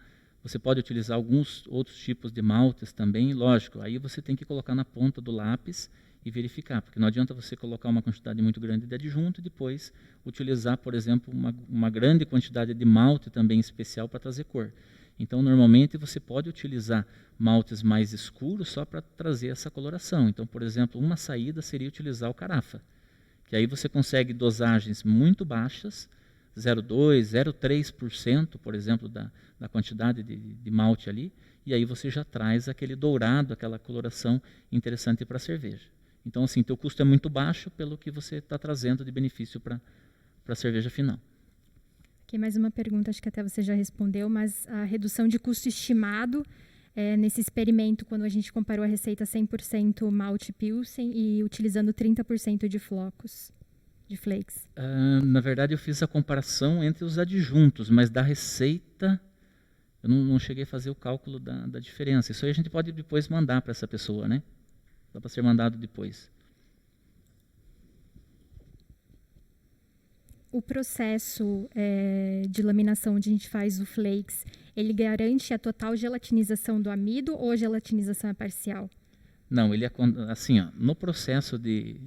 Você pode utilizar alguns outros tipos de maltes também, lógico. Aí você tem que colocar na ponta do lápis e verificar, porque não adianta você colocar uma quantidade muito grande de adjunto e depois utilizar, por exemplo, uma grande quantidade de malte também especial para trazer cor. Então, normalmente, você pode utilizar maltes mais escuros só para trazer essa coloração. Então, por exemplo, uma saída seria utilizar o carafa, que aí você consegue dosagens muito baixas, 0,2%, 0,3%, por exemplo, da quantidade de malte ali, e aí você já traz aquele dourado, aquela coloração interessante para a cerveja. Então, assim, teu custo é muito baixo pelo que você está trazendo de benefício para a cerveja final. Aqui mais uma pergunta, acho que até você já respondeu, mas a redução de custo estimado nesse experimento, quando a gente comparou a receita 100% malte pilsen e utilizando 30% de flocos, de flakes? Na verdade, eu fiz a comparação entre os adjuntos, mas da receita eu não cheguei a fazer o cálculo da diferença. Isso aí a gente pode depois mandar para essa pessoa, né? Dá para ser mandado depois. O processo de laminação onde a gente faz o flakes, ele garante a total gelatinização do amido ou a gelatinização é parcial? Não, ele assim, no processo de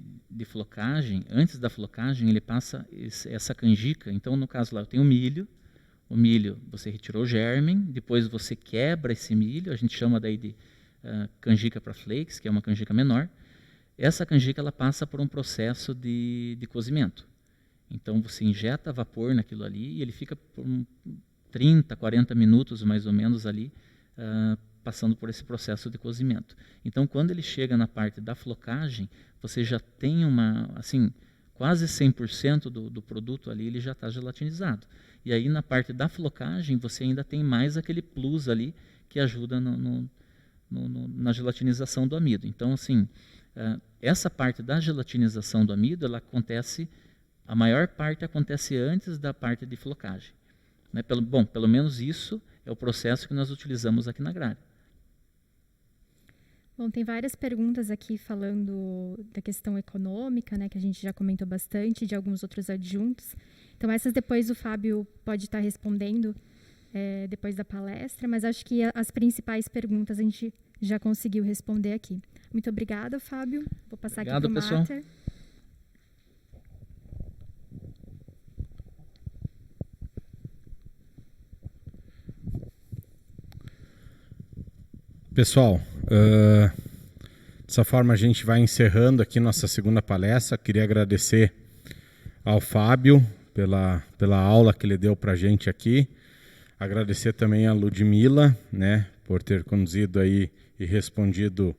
flocagem, antes da flocagem, ele passa essa canjica. Então, no caso lá, eu tenho o milho você retirou o germe, depois você quebra esse milho, a gente chama daí de canjica para flakes, que é uma canjica menor. Essa canjica ela passa por um processo de cozimento. Então você injeta vapor naquilo ali e ele fica por 30, 40 minutos mais ou menos ali, passando por esse processo de cozimento. Então quando ele chega na parte da flocagem, você já tem quase 100% do produto ali, ele já está gelatinizado. E aí na parte da flocagem você ainda tem mais aquele plus ali que ajuda na gelatinização do amido. Então assim, essa parte da gelatinização do amido, ela acontece, a maior parte acontece antes da parte de flocagem. Né? Pelo menos isso é o processo que nós utilizamos aqui na Agrária. Bom, tem várias perguntas aqui falando da questão econômica, né, que a gente já comentou bastante, de alguns outros adjuntos. Então, essas depois o Fábio pode estar respondendo depois da palestra, mas acho que as principais perguntas a gente já conseguiu responder aqui. Muito obrigada, Fábio. Vou passar aqui para o Mater. Pessoal, dessa forma a gente vai encerrando aqui nossa segunda palestra. Queria agradecer ao Fábio pela aula que ele deu para a gente aqui. Agradecer também a Ludmila, né, por ter conduzido aí e respondido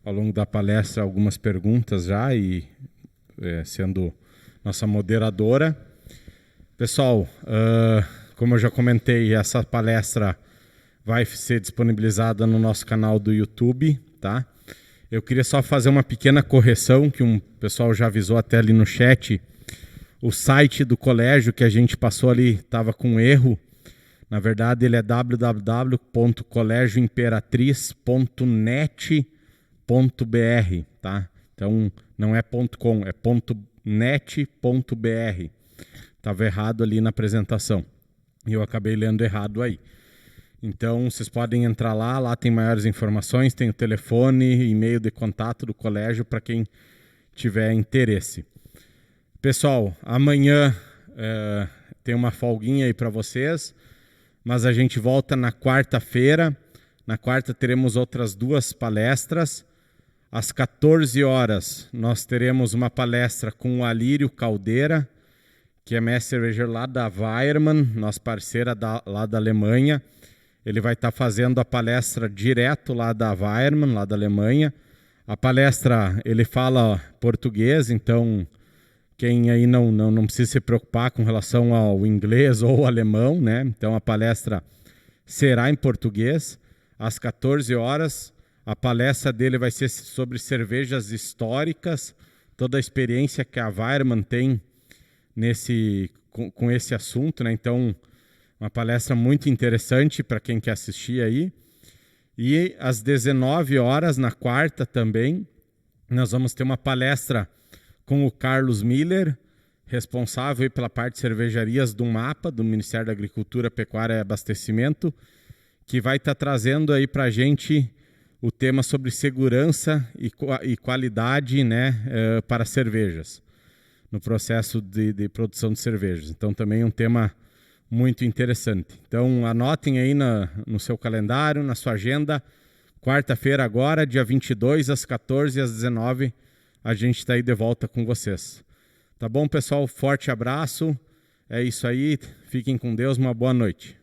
ao longo da palestra algumas perguntas já e sendo nossa moderadora. Pessoal, como eu já comentei, essa palestra vai ser disponibilizada no nosso canal do YouTube, tá? Eu queria só fazer uma pequena correção, que um pessoal já avisou até ali no chat. O site do colégio que a gente passou ali estava com erro. Na verdade, ele é www.colégioimperatriz.net.br, tá? Então, não é .com, é .net.br. Estava errado ali na apresentação. E eu acabei lendo errado aí. Então, vocês podem entrar lá tem maiores informações, tem o telefone, e-mail de contato do colégio para quem tiver interesse. Pessoal, amanhã tem uma folguinha aí para vocês, mas a gente volta na quarta-feira. Na quarta teremos outras 2 palestras. Às 14 horas nós teremos uma palestra com o Alírio Caldeira, que é mestre cervejeiro lá da Weirmann, nossa parceira lá da Alemanha. Ele vai estar fazendo a palestra direto lá da Weirmann, lá da Alemanha. A palestra, ele fala português, então quem aí não precisa se preocupar com relação ao inglês ou alemão, né? Então a palestra será em português. Às 14 horas, a palestra dele vai ser sobre cervejas históricas, toda a experiência que a Weirmann tem com esse assunto, né? Então, uma palestra muito interessante para quem quer assistir aí. E às 19 horas, na quarta também, nós vamos ter uma palestra com o Carlos Miller, responsável aí pela parte de cervejarias do MAPA, do Ministério da Agricultura, Pecuária e Abastecimento, que vai estar trazendo aí para a gente o tema sobre segurança e qualidade, né, para cervejas, no processo de produção de cervejas. Então, também um tema muito interessante. Então, anotem aí no seu calendário, na sua agenda. Quarta-feira agora, dia 22, às 14 e às 19, a gente está aí de volta com vocês. Tá bom, pessoal? Forte abraço. É isso aí. Fiquem com Deus. Uma boa noite.